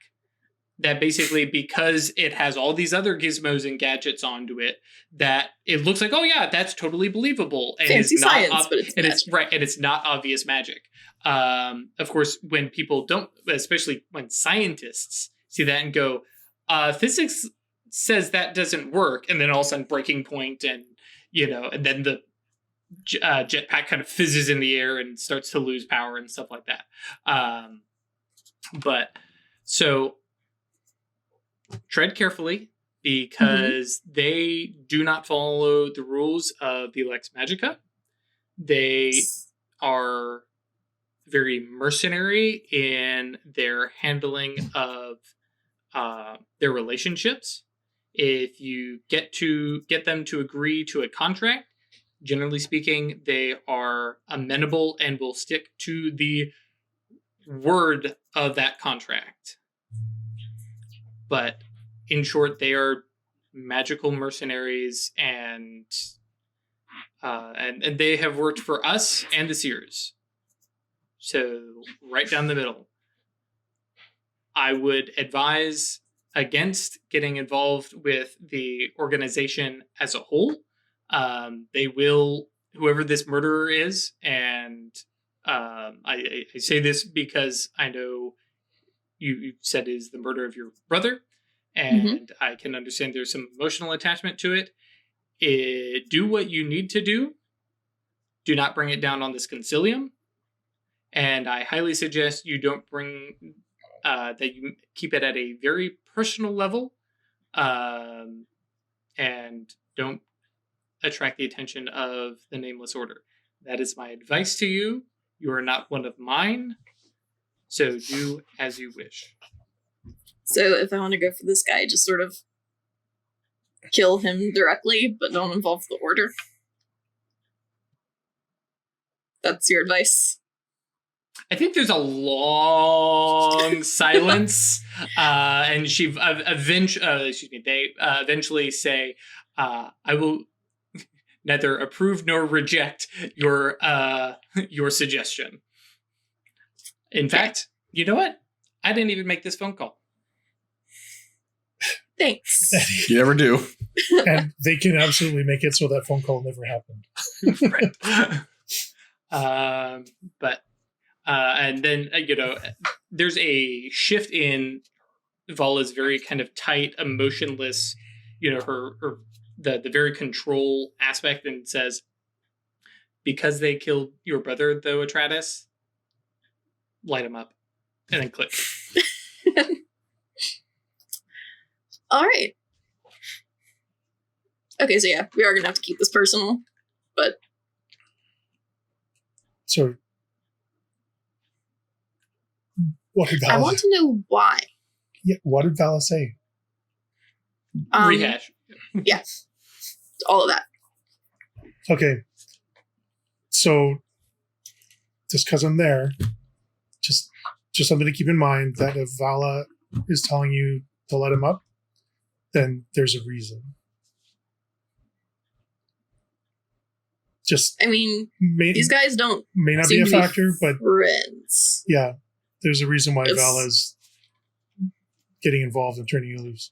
that basically, because it has all these other gizmos and gadgets onto it, that it looks like, oh yeah, that's totally believable. And Fancy it's not science, but it's magic. it's right, and it's not obvious magic. Of course, when people don't, especially when scientists see that and go, physics says that doesn't work, and then all of a sudden breaking point, and and then the jetpack kind of fizzes in the air and starts to lose power and stuff like that. But so tread carefully, because they do not follow the rules of the Lex Magica. They are very mercenary in their handling of their relationships. If you get them to agree to a contract, generally speaking, they are amenable and will stick to the word of that contract. But in short, they are magical mercenaries, and they have worked for us and the Seers. So right down the middle. I would advise against getting involved with the organization as a whole. They will, whoever this murderer is, and I say this because I know you said is the murder of your brother, and I can understand there's some emotional attachment to it. Do what you need to do. Do not bring it down on this concilium. And I highly suggest you don't bring, that you keep it at a very personal level, and don't attract the attention of the Nameless Order. That is my advice to you. You are not one of mine, so do as you wish. So if I want to go for this guy, just sort of kill him directly, but don't involve the Order. That's your advice. I think there's a long silence, and they eventually say, "I will neither approve nor reject your suggestion." In fact, you know what? I didn't even make this phone call. Thanks. You never do. And they can absolutely make it so that phone call never happened. Right. But and then there's a shift in Vala's very kind of tight, emotionless, her the very control aspect, and says, because they killed your brother, though, Atratus, light him up, and then click. All right. Okay, so yeah, we are gonna have to keep this personal, but So, what did Vala? I want to know why. Yeah, what did Vala say? Rehash. Yeah, all of that. Okay, so just because I'm there, just something to keep in mind, that if Vala is telling you to let him up, then there's a reason. Just I mean, may these guys don't not be seem a to factor, but friends. yeah, there's a reason why It's- Vala is getting involved and turning you loose.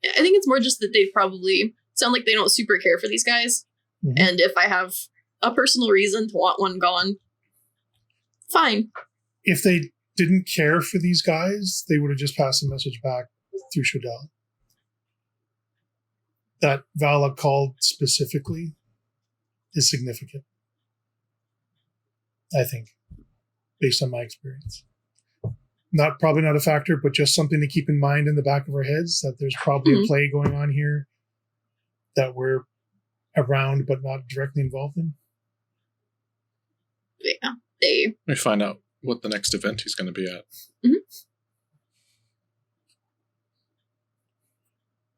I think it's more just that they probably sound like they don't super care for these guys. Mhm. And if I have a personal reason to want one gone, fine. If they didn't care for these guys, they would have just passed the message back through Shodell. That Vala called specifically is significant, I think, based on my experience. Probably not a factor, but just something to keep in mind in the back of our heads, that there's probably a play going on here that we're around but not directly involved in. Yeah, they. We find out what the next event he's going to be at. Mm-hmm.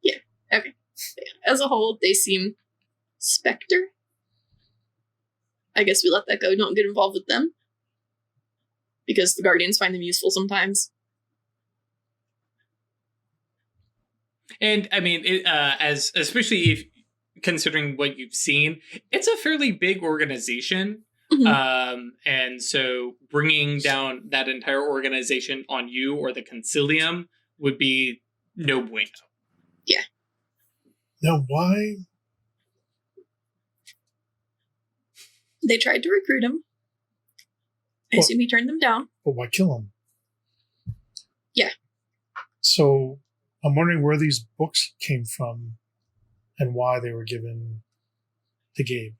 Yeah. Okay. As a whole, they seem Spectre. I guess we let that go. Don't get involved with them because the Guardians find them useful sometimes. And I mean, as especially if considering what you've seen, it's a fairly big organization. Mhm. And so bringing down that entire organization on you or the Concilium would be no bueno. Now, why? They tried to recruit him. I assume he turned them down. But why kill him? Yeah. So I'm wondering where these books came from and why they were given to Gabe.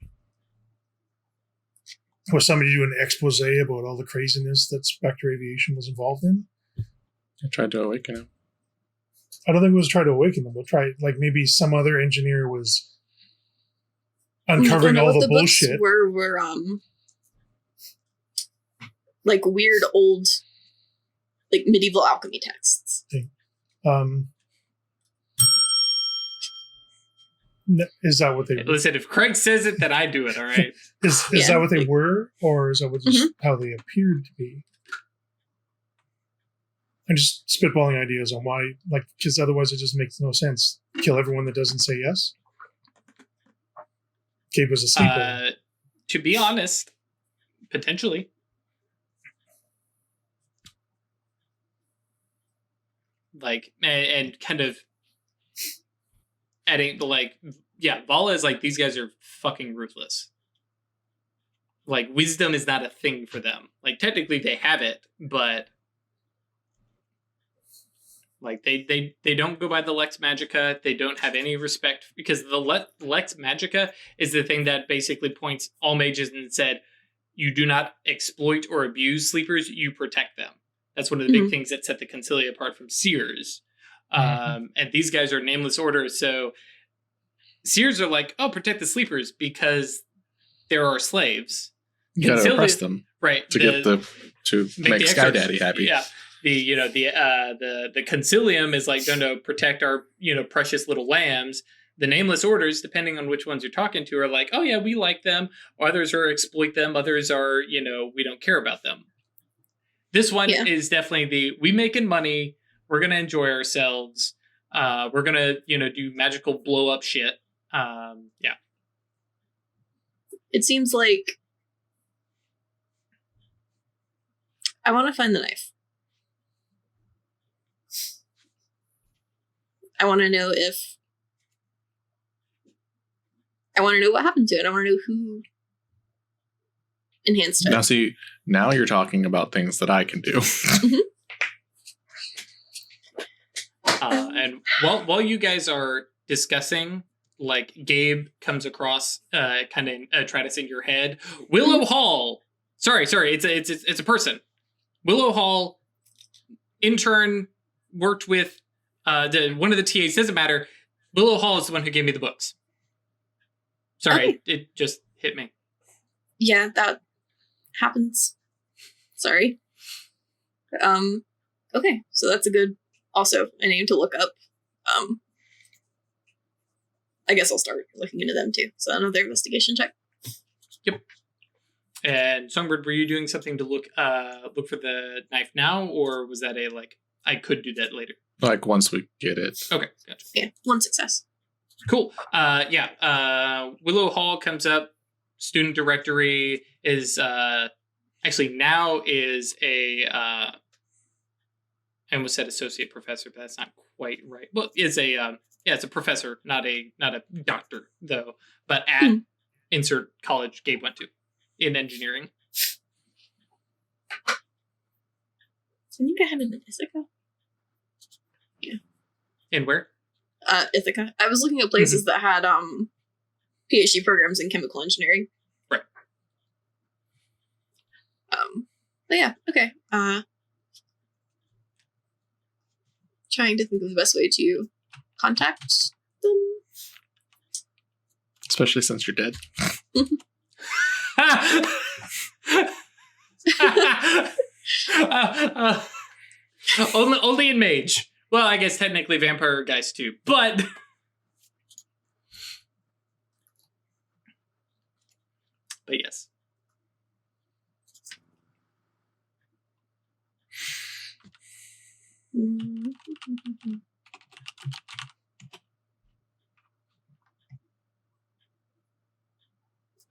Was somebody doing an expose about all the craziness that Spectre Aviation was involved in? I tried to awaken him. I don't think it was try to awaken them, but like maybe some other engineer was uncovering all the bullshit. Were like weird old, like medieval alchemy texts. Is that what they? Listen, if Craig says it, then I do it. All right. Is that what they were, or is that what just how they appeared to be? I'm just spitballing ideas on why, like, because otherwise it just makes no sense. Kill everyone that doesn't say yes. Gabe was a sleeper. To be honest, potentially. Like, and kind of adding, like, yeah, Vala is like, these guys are fucking ruthless. Like, wisdom is not a thing for them. Like, technically they have it, but like they don't go by the Lex Magica. They don't have any respect because the Lex Magica is the thing that basically points all mages and said, you do not exploit or abuse sleepers, you protect them. That's one of the big things that set the Concilia apart from Seers. And these guys are nameless orders, so Seers are like, oh, protect the sleepers because there are slaves. You gotta oppress them, right? To make Sky Daddy happy. Yeah. The Concilium is like going to protect our, precious little lambs. The nameless orders, depending on which ones you're talking to, are like, oh yeah, we like them. Others are exploit them. Others are, we don't care about them. This one is definitely we making money. We're going to enjoy ourselves. We're going to, do magical blow up shit. Yeah. It seems like I want to find the knife. I want to know what happened to it. I want to know who enhanced it. Now you're talking about things that I can do. And while you guys are discussing, like, Gabe comes across kind of Atratus in your head. Willow Hall. Sorry, it's a person. Willow Hall, intern, worked with one of the TAs. Doesn't matter. Willow Hall is the one who gave me the books. Sorry, it just hit me. Yeah, that happens. Sorry. Okay, so that's also a name to look up. I guess I'll start looking into them too. So another investigation check. Yep. And Songbird, were you doing something to look for the knife now, or was that I could do that later? Like once we get it. Okay, gotcha. Yeah, one success. Cool. Willow Hall comes up. Student directory is actually now is a I almost said associate professor, but that's not quite right. Well, it's a it's a professor, not a doctor though. But at insert college Gabe went to in engineering. I think I had it in Ithaca. Yeah. In where? Ithaca. I was looking at places that had PhD programs in chemical engineering. Right. But yeah, okay. Trying to think of the best way to contact them. Especially since you're dead. Only in mage. Well, I guess technically vampire guys too, but yes. Can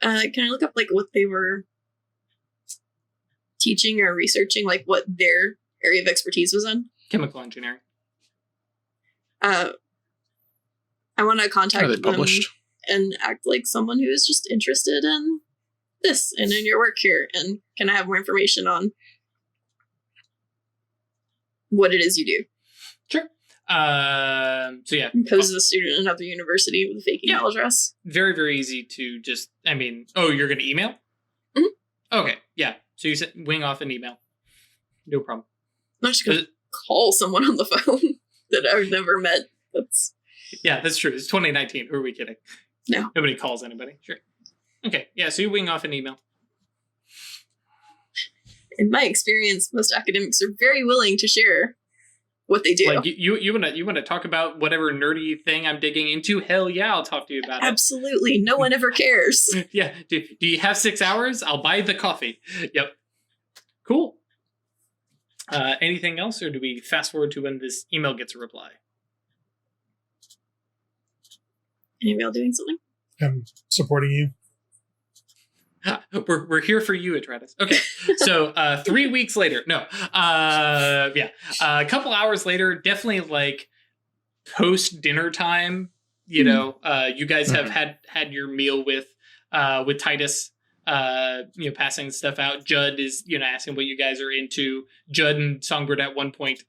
I look up like what they were teaching or researching, like what their area of expertise was in? Chemical engineering. I want to contact Are they them published? and act like someone who is just interested in this and in your work here. And can I have more information on what it is you do? Sure. So yeah. Pose as a student at another university with a fake email address. Very, very easy to just, I mean, you're going to email? Mhm. Okay, yeah. So you said wing off an email. No problem. I'm not just going to call someone on the phone that I've never met. That's true. It's 2019. Who are we kidding? No. Nobody calls anybody. Sure. Okay, yeah, so you wing off an email. in my experience, most academics are very willing to share what they do. Like you want to talk about whatever nerdy thing I'm digging into? Hell yeah, I'll talk to you about it. Absolutely. No one ever cares. Yeah. Do you have 6 hours? I'll buy the coffee. Yep. Cool. Anything else, or do we fast forward to when this email gets a reply? Email doing something? I'm supporting you. We're here for you, Atratus. Okay, so 3 weeks later, a couple hours later, definitely like post dinner time. You know, you guys have had your meal with Titus. Passing stuff out. Judd is asking what you guys are into. Judd and Songbird at one point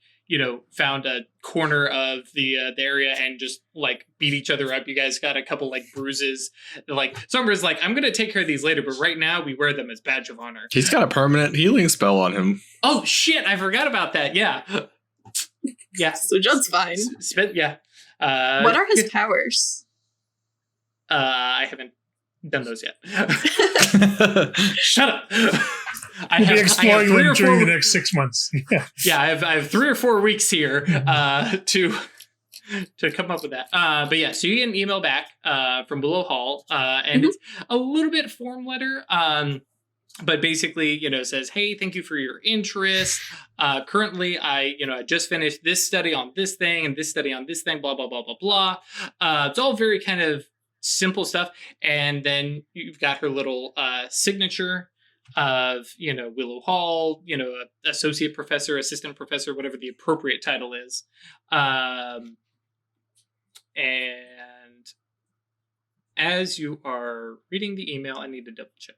found a corner of the area and just like beat each other up. You guys got a couple like bruises. Like Songbird is like, I'm gonna take care of these later, but right now we wear them as badge of honor. He's got a permanent healing spell on him. Oh shit! I forgot about that. Yeah. So Judd's fine. What are his powers? I haven't done those yet. Shut up. We'll be exploring them during the next 6 months. Yeah, I have 3 or 4 weeks here to come up with that. But yeah, so you get an email back from Willow Hall, and it's a little bit form letter. But basically, says, hey, thank you for your interest. Currently, I just finished this study on this thing and this study on this thing, blah, blah, blah, blah, blah. It's all very kind of simple stuff. And then you've got her little signature of, Willow Hall, associate professor, assistant professor, whatever the appropriate title is. And as you are reading the email, I need to double check.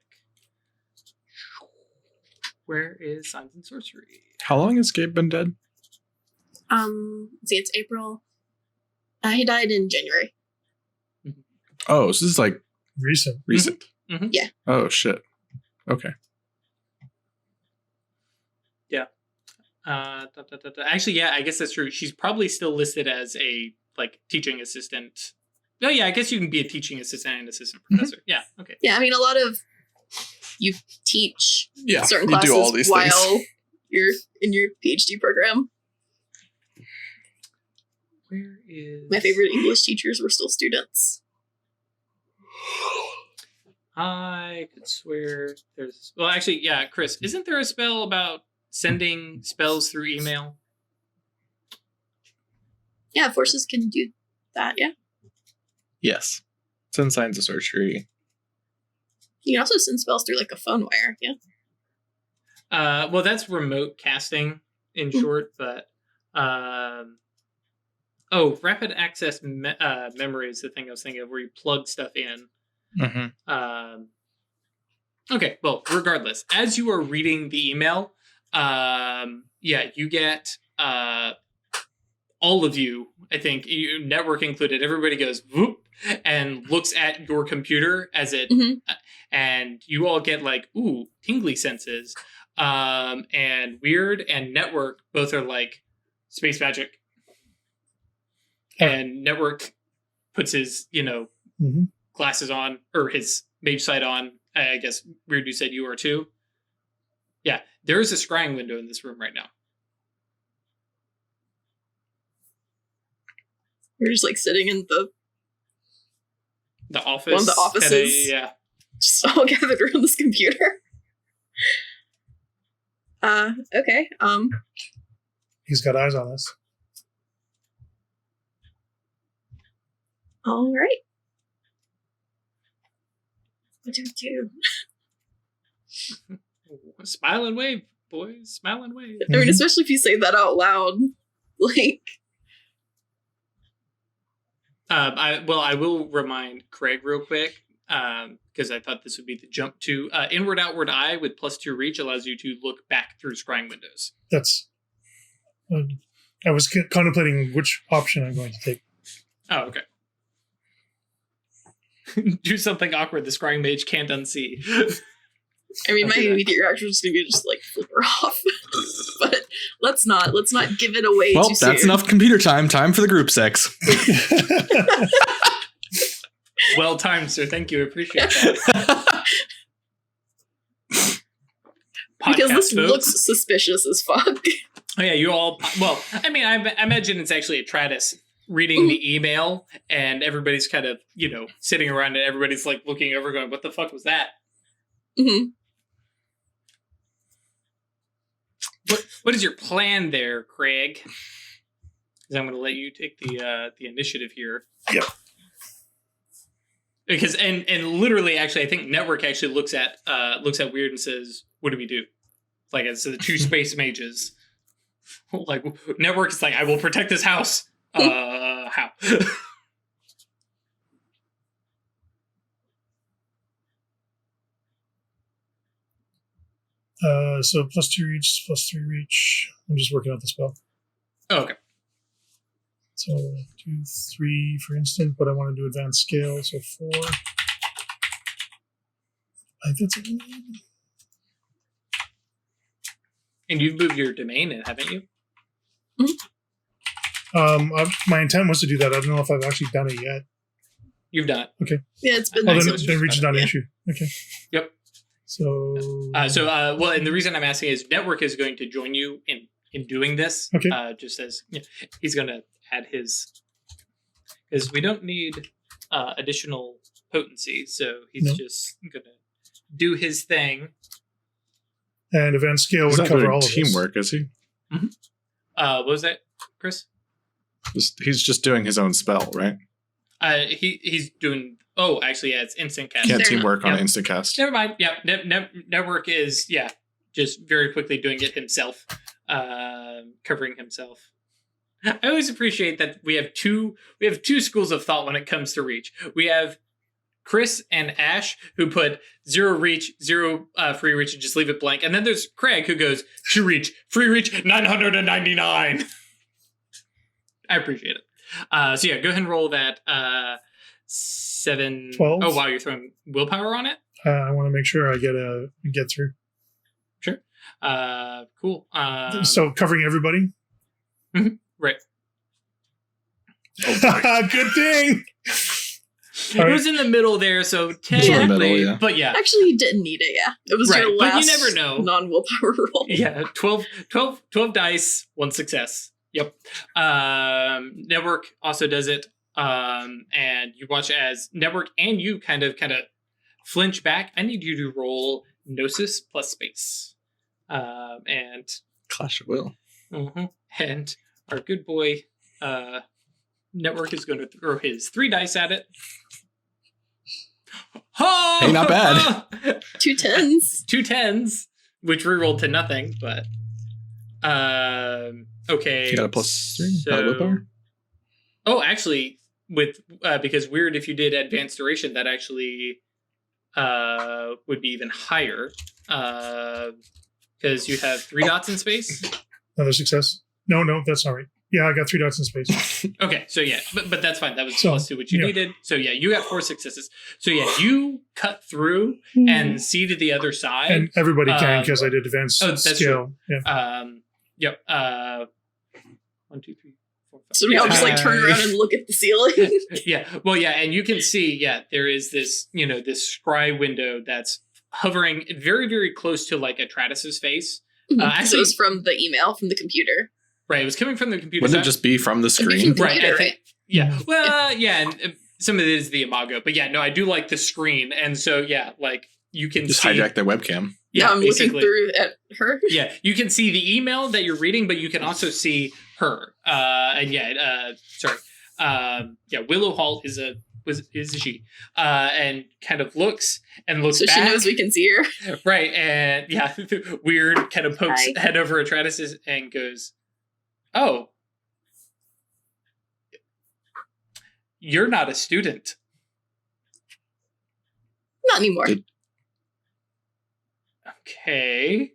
Where is Signs and Sorcery? How long has Gabe been dead? It's April. He died in January. Oh, so this is like recent. Mm-hmm. Yeah. Oh shit. Okay. Yeah. Actually, yeah, I guess that's true. She's probably still listed as a like teaching assistant. Oh yeah, I guess you can be a teaching assistant and assistant professor. Yeah. Okay. Yeah, I mean, a lot of you teach certain you classes do all these while things. you're in your PhD program. Where is My favorite English teachers were still students. I could swear there's... Well, actually, yeah, Chris, isn't there a spell about sending spells through email? Yeah, forces can do that, yeah. Yes. Send signs of sorcery. You can also send spells through like a phone wire. Yeah. Well, that's remote casting in short, but rapid access memory is the thing I was thinking of, where you plug stuff in. Mm-hmm. Okay, well, regardless, as you are reading the email, you get all of you, I think, network included, everybody goes whoop and looks at your computer as it, and you all get like, ooh, tingly senses. And Weird and Network both are like, space magic. And Network puts his, glasses on, or his mage sight on. I guess Weird, you said you are too. Yeah, there is a scrying window in this room right now. You're just like sitting in the office. One of the offices. Yeah. Just all gathered around this computer. Okay. He's got eyes on us. All right. What do we do? Smile and wave, boys. Smile and wave. I mean, especially if you say that out loud. Like... I will remind Craig real quick, because I thought this would be the jump to Inward Outward Eye with +2 reach allows you to look back through scrying windows. That's... I was contemplating which option I'm going to take. Oh, okay. Do something awkward the scrying mage can't unsee. I mean, my immediate reaction is going to be just like flip her off. But let's not give it away too soon. Well, that's enough computer time. Time for the group sex. Well timed, sir. Thank you. Appreciate that. Because this folks. looks suspicious as fuck. Oh, yeah, you all... Well, I mean, I imagine it's actually Atratus reading the email, and everybody's kind of, sitting around, and everybody's like looking over going, what the fuck was that? Mm-hmm. What is your plan there, Craig? Because I'm going to let you take the initiative here. Yep. Because and literally, actually, I think Network actually looks at Weird and says, "What do we do?" Like it's the two space mages. Like Network is like, "I will protect this house." How? So +2 reach, +3 reach. I'm just working out the spell. Oh, okay. So 2, 3 for instant, but I want to do advanced scale, so 4. I think that's it. And you've moved your domain in, haven't you? My intent was to do that. I don't know if I've actually done it yet. You've done it. Okay. Yeah, it's been nice. nice. Then reach is not an issue. Okay. Yep. So. Well, and the reason I'm asking is Network is going to join you in doing this. Okay. Just as he's going to add his, because we don't need additional potency, so he's just going to do his thing. And event scale would cover all of teamwork, is he? Mm-hmm. What was that, Chris? He's just doing his own spell, right? He's doing. Oh, actually, yeah, it's instant cast. Can't teamwork on instant cast. Never mind. Yeah, Network is just very quickly doing it himself, covering himself. I always appreciate that we have two schools of thought when it comes to reach. We have Chris and Ash who put 0 reach, 0 free reach, and just leave it blank. And then there's Craig who goes 2 reach, free reach, 999. I appreciate it. So yeah, go ahead and roll that 7. 12. Oh wow, you're throwing willpower on it? I want to make sure I get through. Sure. Cool. So covering everybody? Mm-hmm. Right. Oh, good thing. It was in the middle there, so technically, but yeah. Actually, you didn't need it, yeah. It was your last but you never know. Non-willpower roll. Yeah, 12 dice, 1 success. Yep. Network also does it, and you watch as Network and you kind of flinch back. I need you to roll Gnosis plus space. And Clash of Will. And our good boy, Network is going to throw his 3 dice at it. Oh! Hey, not bad. 2 10s. 2 10s, which rerolled to nothing, but okay. You got a +3. So, willpower? oh, actually, with because weird if you did advanced duration, that actually would be even higher because you have 3 dots in space. Another success. No, that's all right. Yeah, I got 3 dots in space. Okay, so yeah, but that's fine. That was So, +2, which you yeah. needed. So yeah, you got 4 successes. So yeah, you cut through and see to the other side. And everybody can because I did advanced that's scale. Yeah. Yep. 1, 2, 3, 4, 5. So we all just like turn around and look at the ceiling. Yeah. Well, yeah, and you can see, there is this, this scry window that's hovering very, very close to like Atratus's face. So Actually, it was from the email from the computer. right. It was coming from the computer. Wouldn't it just be from the It'd be screen? from right? I computer, think. Yeah. Well, yeah, and some of it is the imago, but yeah, no, I do like the screen, and so yeah, like you can Just see, hijack their webcam. Yeah, Now I'm basically. looking through at her. Yeah, you can see the email that you're reading, but you can also see her. Willow Hall is a she, and kind of looks So back. she knows we can see her. Right, and yeah, weird kind of pokes Hi. head over Atratus and goes, "Oh, you're not a student." Not anymore. Okay.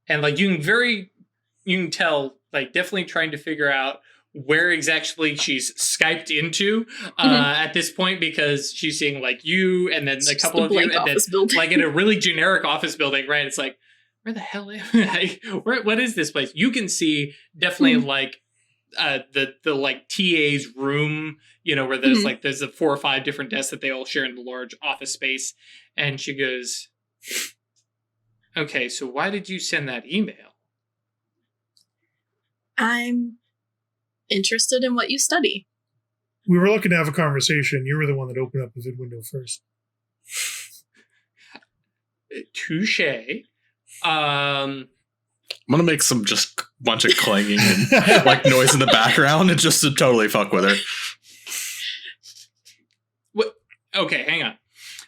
And like you can tell, like definitely trying to figure out where exactly she's Skyped into at this point, because she's seeing like you and then It's a just couple the of you, blank and then office building. like in a really generic office building, right? It's like, where the hell am I? What is this place? You can see definitely like the like TA's room, where there's like there's 4 or 5 different desks that they all share in the large office space. And she goes, "Okay, so why did you send that email?" I'm interested in what you study. We were looking to have a conversation. You were the one that opened up the vid window first. Touche. I'm gonna make some just bunch of clanging and like noise in the background and just to totally fuck with her. What? Okay, hang on.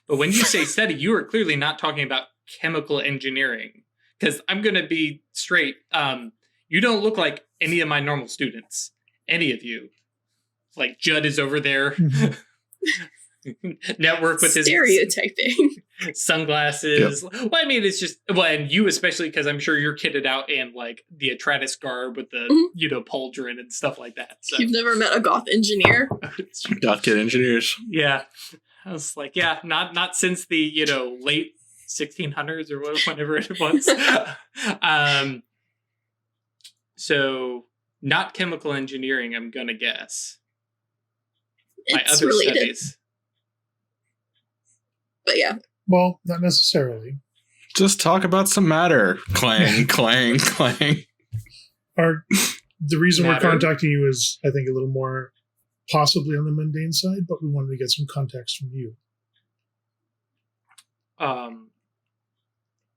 But when you say study, you are clearly not talking about chemical engineering. Because I'm going to be straight. You don't look like any of my normal students. Any of you. Like Judd is over there. Network with his Stereotyping. sunglasses. Well, I mean, it's just, and you especially, because I'm sure you're kitted out in like the Atratus garb with the, pauldron and stuff like that. So. You've never met a goth engineer? Goth kid engineers. Yeah. I was like, yeah, not since the, late 1600s or whatever it was. So not chemical engineering, I'm going to guess. My It's other related. studies. But yeah. Well, not necessarily. Just talk about some matter. Clang, clang, clang. The reason Matter. we're contacting you is, I think, a little more possibly on the mundane side, but we wanted to get some context from you.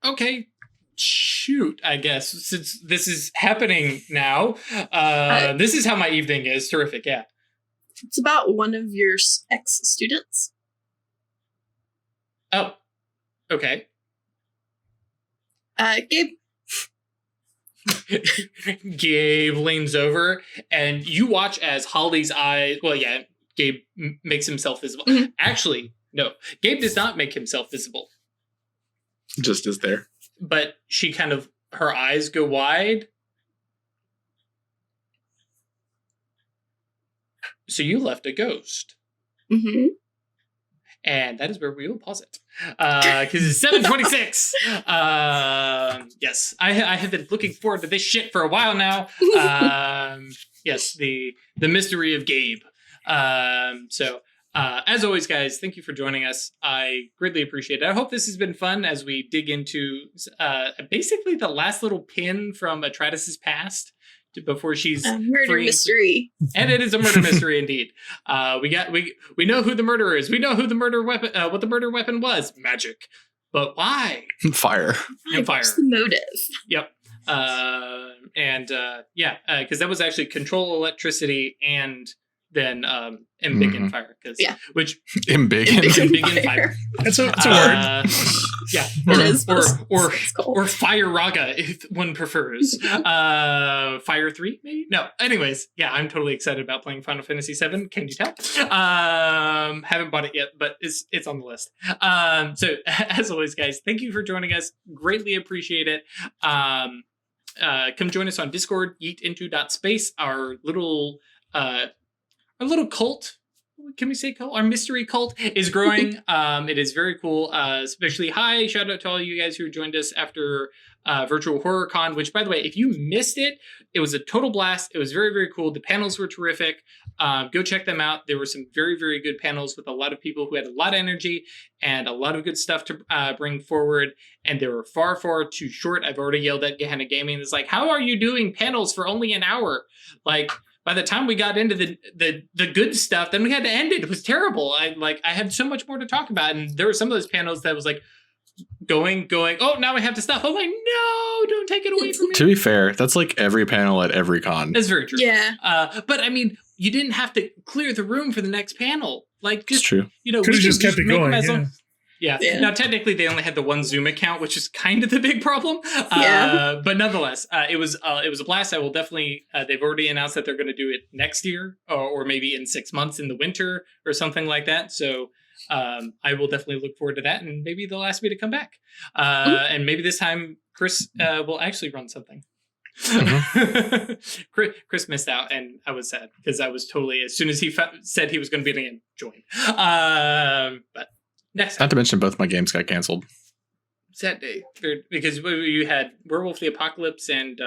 Okay. Shoot, I guess, since this is happening now. This is how my evening is. Terrific, yeah. It's about one of your ex-students. Oh, okay. Gabe. Gabe leans over, and you watch as Holly's eyes... Well, yeah, Gabe makes himself visible. Mhm. Actually, no. Gabe does not make himself visible. Just is there. But she kind of... Her eyes go wide. So you left a ghost. Mm-hmm. And that is where we will pause it. Because it's 7:26. Yes, I have been looking forward to this shit for a while now. Yes, the mystery of Gabe. As always, guys, thank you for joining us. I greatly appreciate it. I hope this has been fun as we dig into basically the last little pin from Atratus's past before she's Murder free. mystery. And it is a murder mystery indeed. We know who the murderer is. We know who the murder weapon, what the murder weapon was. Magic. But why? Fire. And fire. What's the motive? Yep. Because that was actually control electricity and then embiggen fire. Which embiggen fire. It's a word. Yeah, It is. or fire raga if one prefers. Fire 3 maybe. No. Anyways, yeah, I'm totally excited about playing Final Fantasy VII. Can you tell? Haven't bought it yet, but it's on the list. So as always, guys, thank you for joining us. Greatly appreciate it. Come join us on Discord, yeetinto.space, our little cult. Can we say cult? Our mystery cult is growing. It is very cool. Especially shout out to all you guys who joined us after Virtual Horror Con, which, by the way, if you missed it, it was a total blast. It was very, very cool. The panels were terrific. Go check them out. There were some very, very good panels with a lot of people who had a lot of energy and a lot of good stuff to bring forward. And they were far, far too short. I've already yelled at Gehenna Gaming. It's like, how are you doing panels for only an hour? Like, by the time we got into the good stuff, then we had to end it. It was terrible. I had so much more to talk about. And there were some of those panels that was like going. Oh, now we have to stop. I'm like, no, don't take it away from me. To be fair, that's like every panel at every con. That's very true. Yeah. But I mean, you didn't have to clear the room for the next panel. Like, just, it's true. Could have just kept it going. Yeah. Now, technically, they only had the one Zoom account, which is kind of the big problem. But nonetheless, it was a blast. I will definitely. They've already announced that they're going to do it next year, or maybe in 6 months in the winter or something like that. So I will definitely look forward to that, and maybe they'll ask me to come back. And maybe this time Chris will actually run something. Chris missed out, and I was sad because I was totally, as soon as he said he was going to be in, join. But. Next time. Not to mention both my games got canceled. Sad day. Because you had Werewolf the Apocalypse and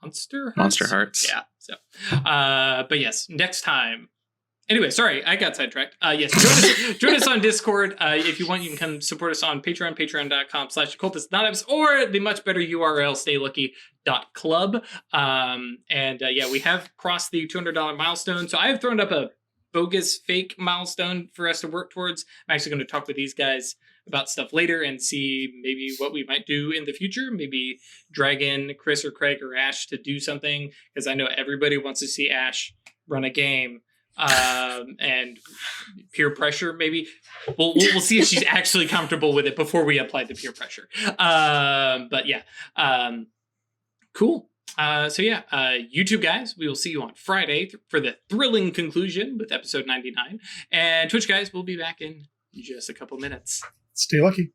Monster Hearts. Yeah. So, but yes, next time. Anyway, sorry, I got sidetracked. Yes, join us on Discord. If you want, you can come support us on Patreon, patreon.com/occultists, or the much better URL, staylucky.club. We have crossed the $200 milestone. So I have thrown up a bogus fake milestone for us to work towards. I'm actually going to talk with these guys about stuff later and see maybe what we might do in the future. Maybe drag in Chris or Craig or Ash to do something, because I know everybody wants to see Ash run a game. And peer pressure, maybe we'll see if she's actually comfortable with it before we apply the peer pressure. Cool. YouTube guys, we will see you on Friday for the thrilling conclusion with episode 99. And Twitch guys, we'll be back in just a couple minutes. Stay lucky.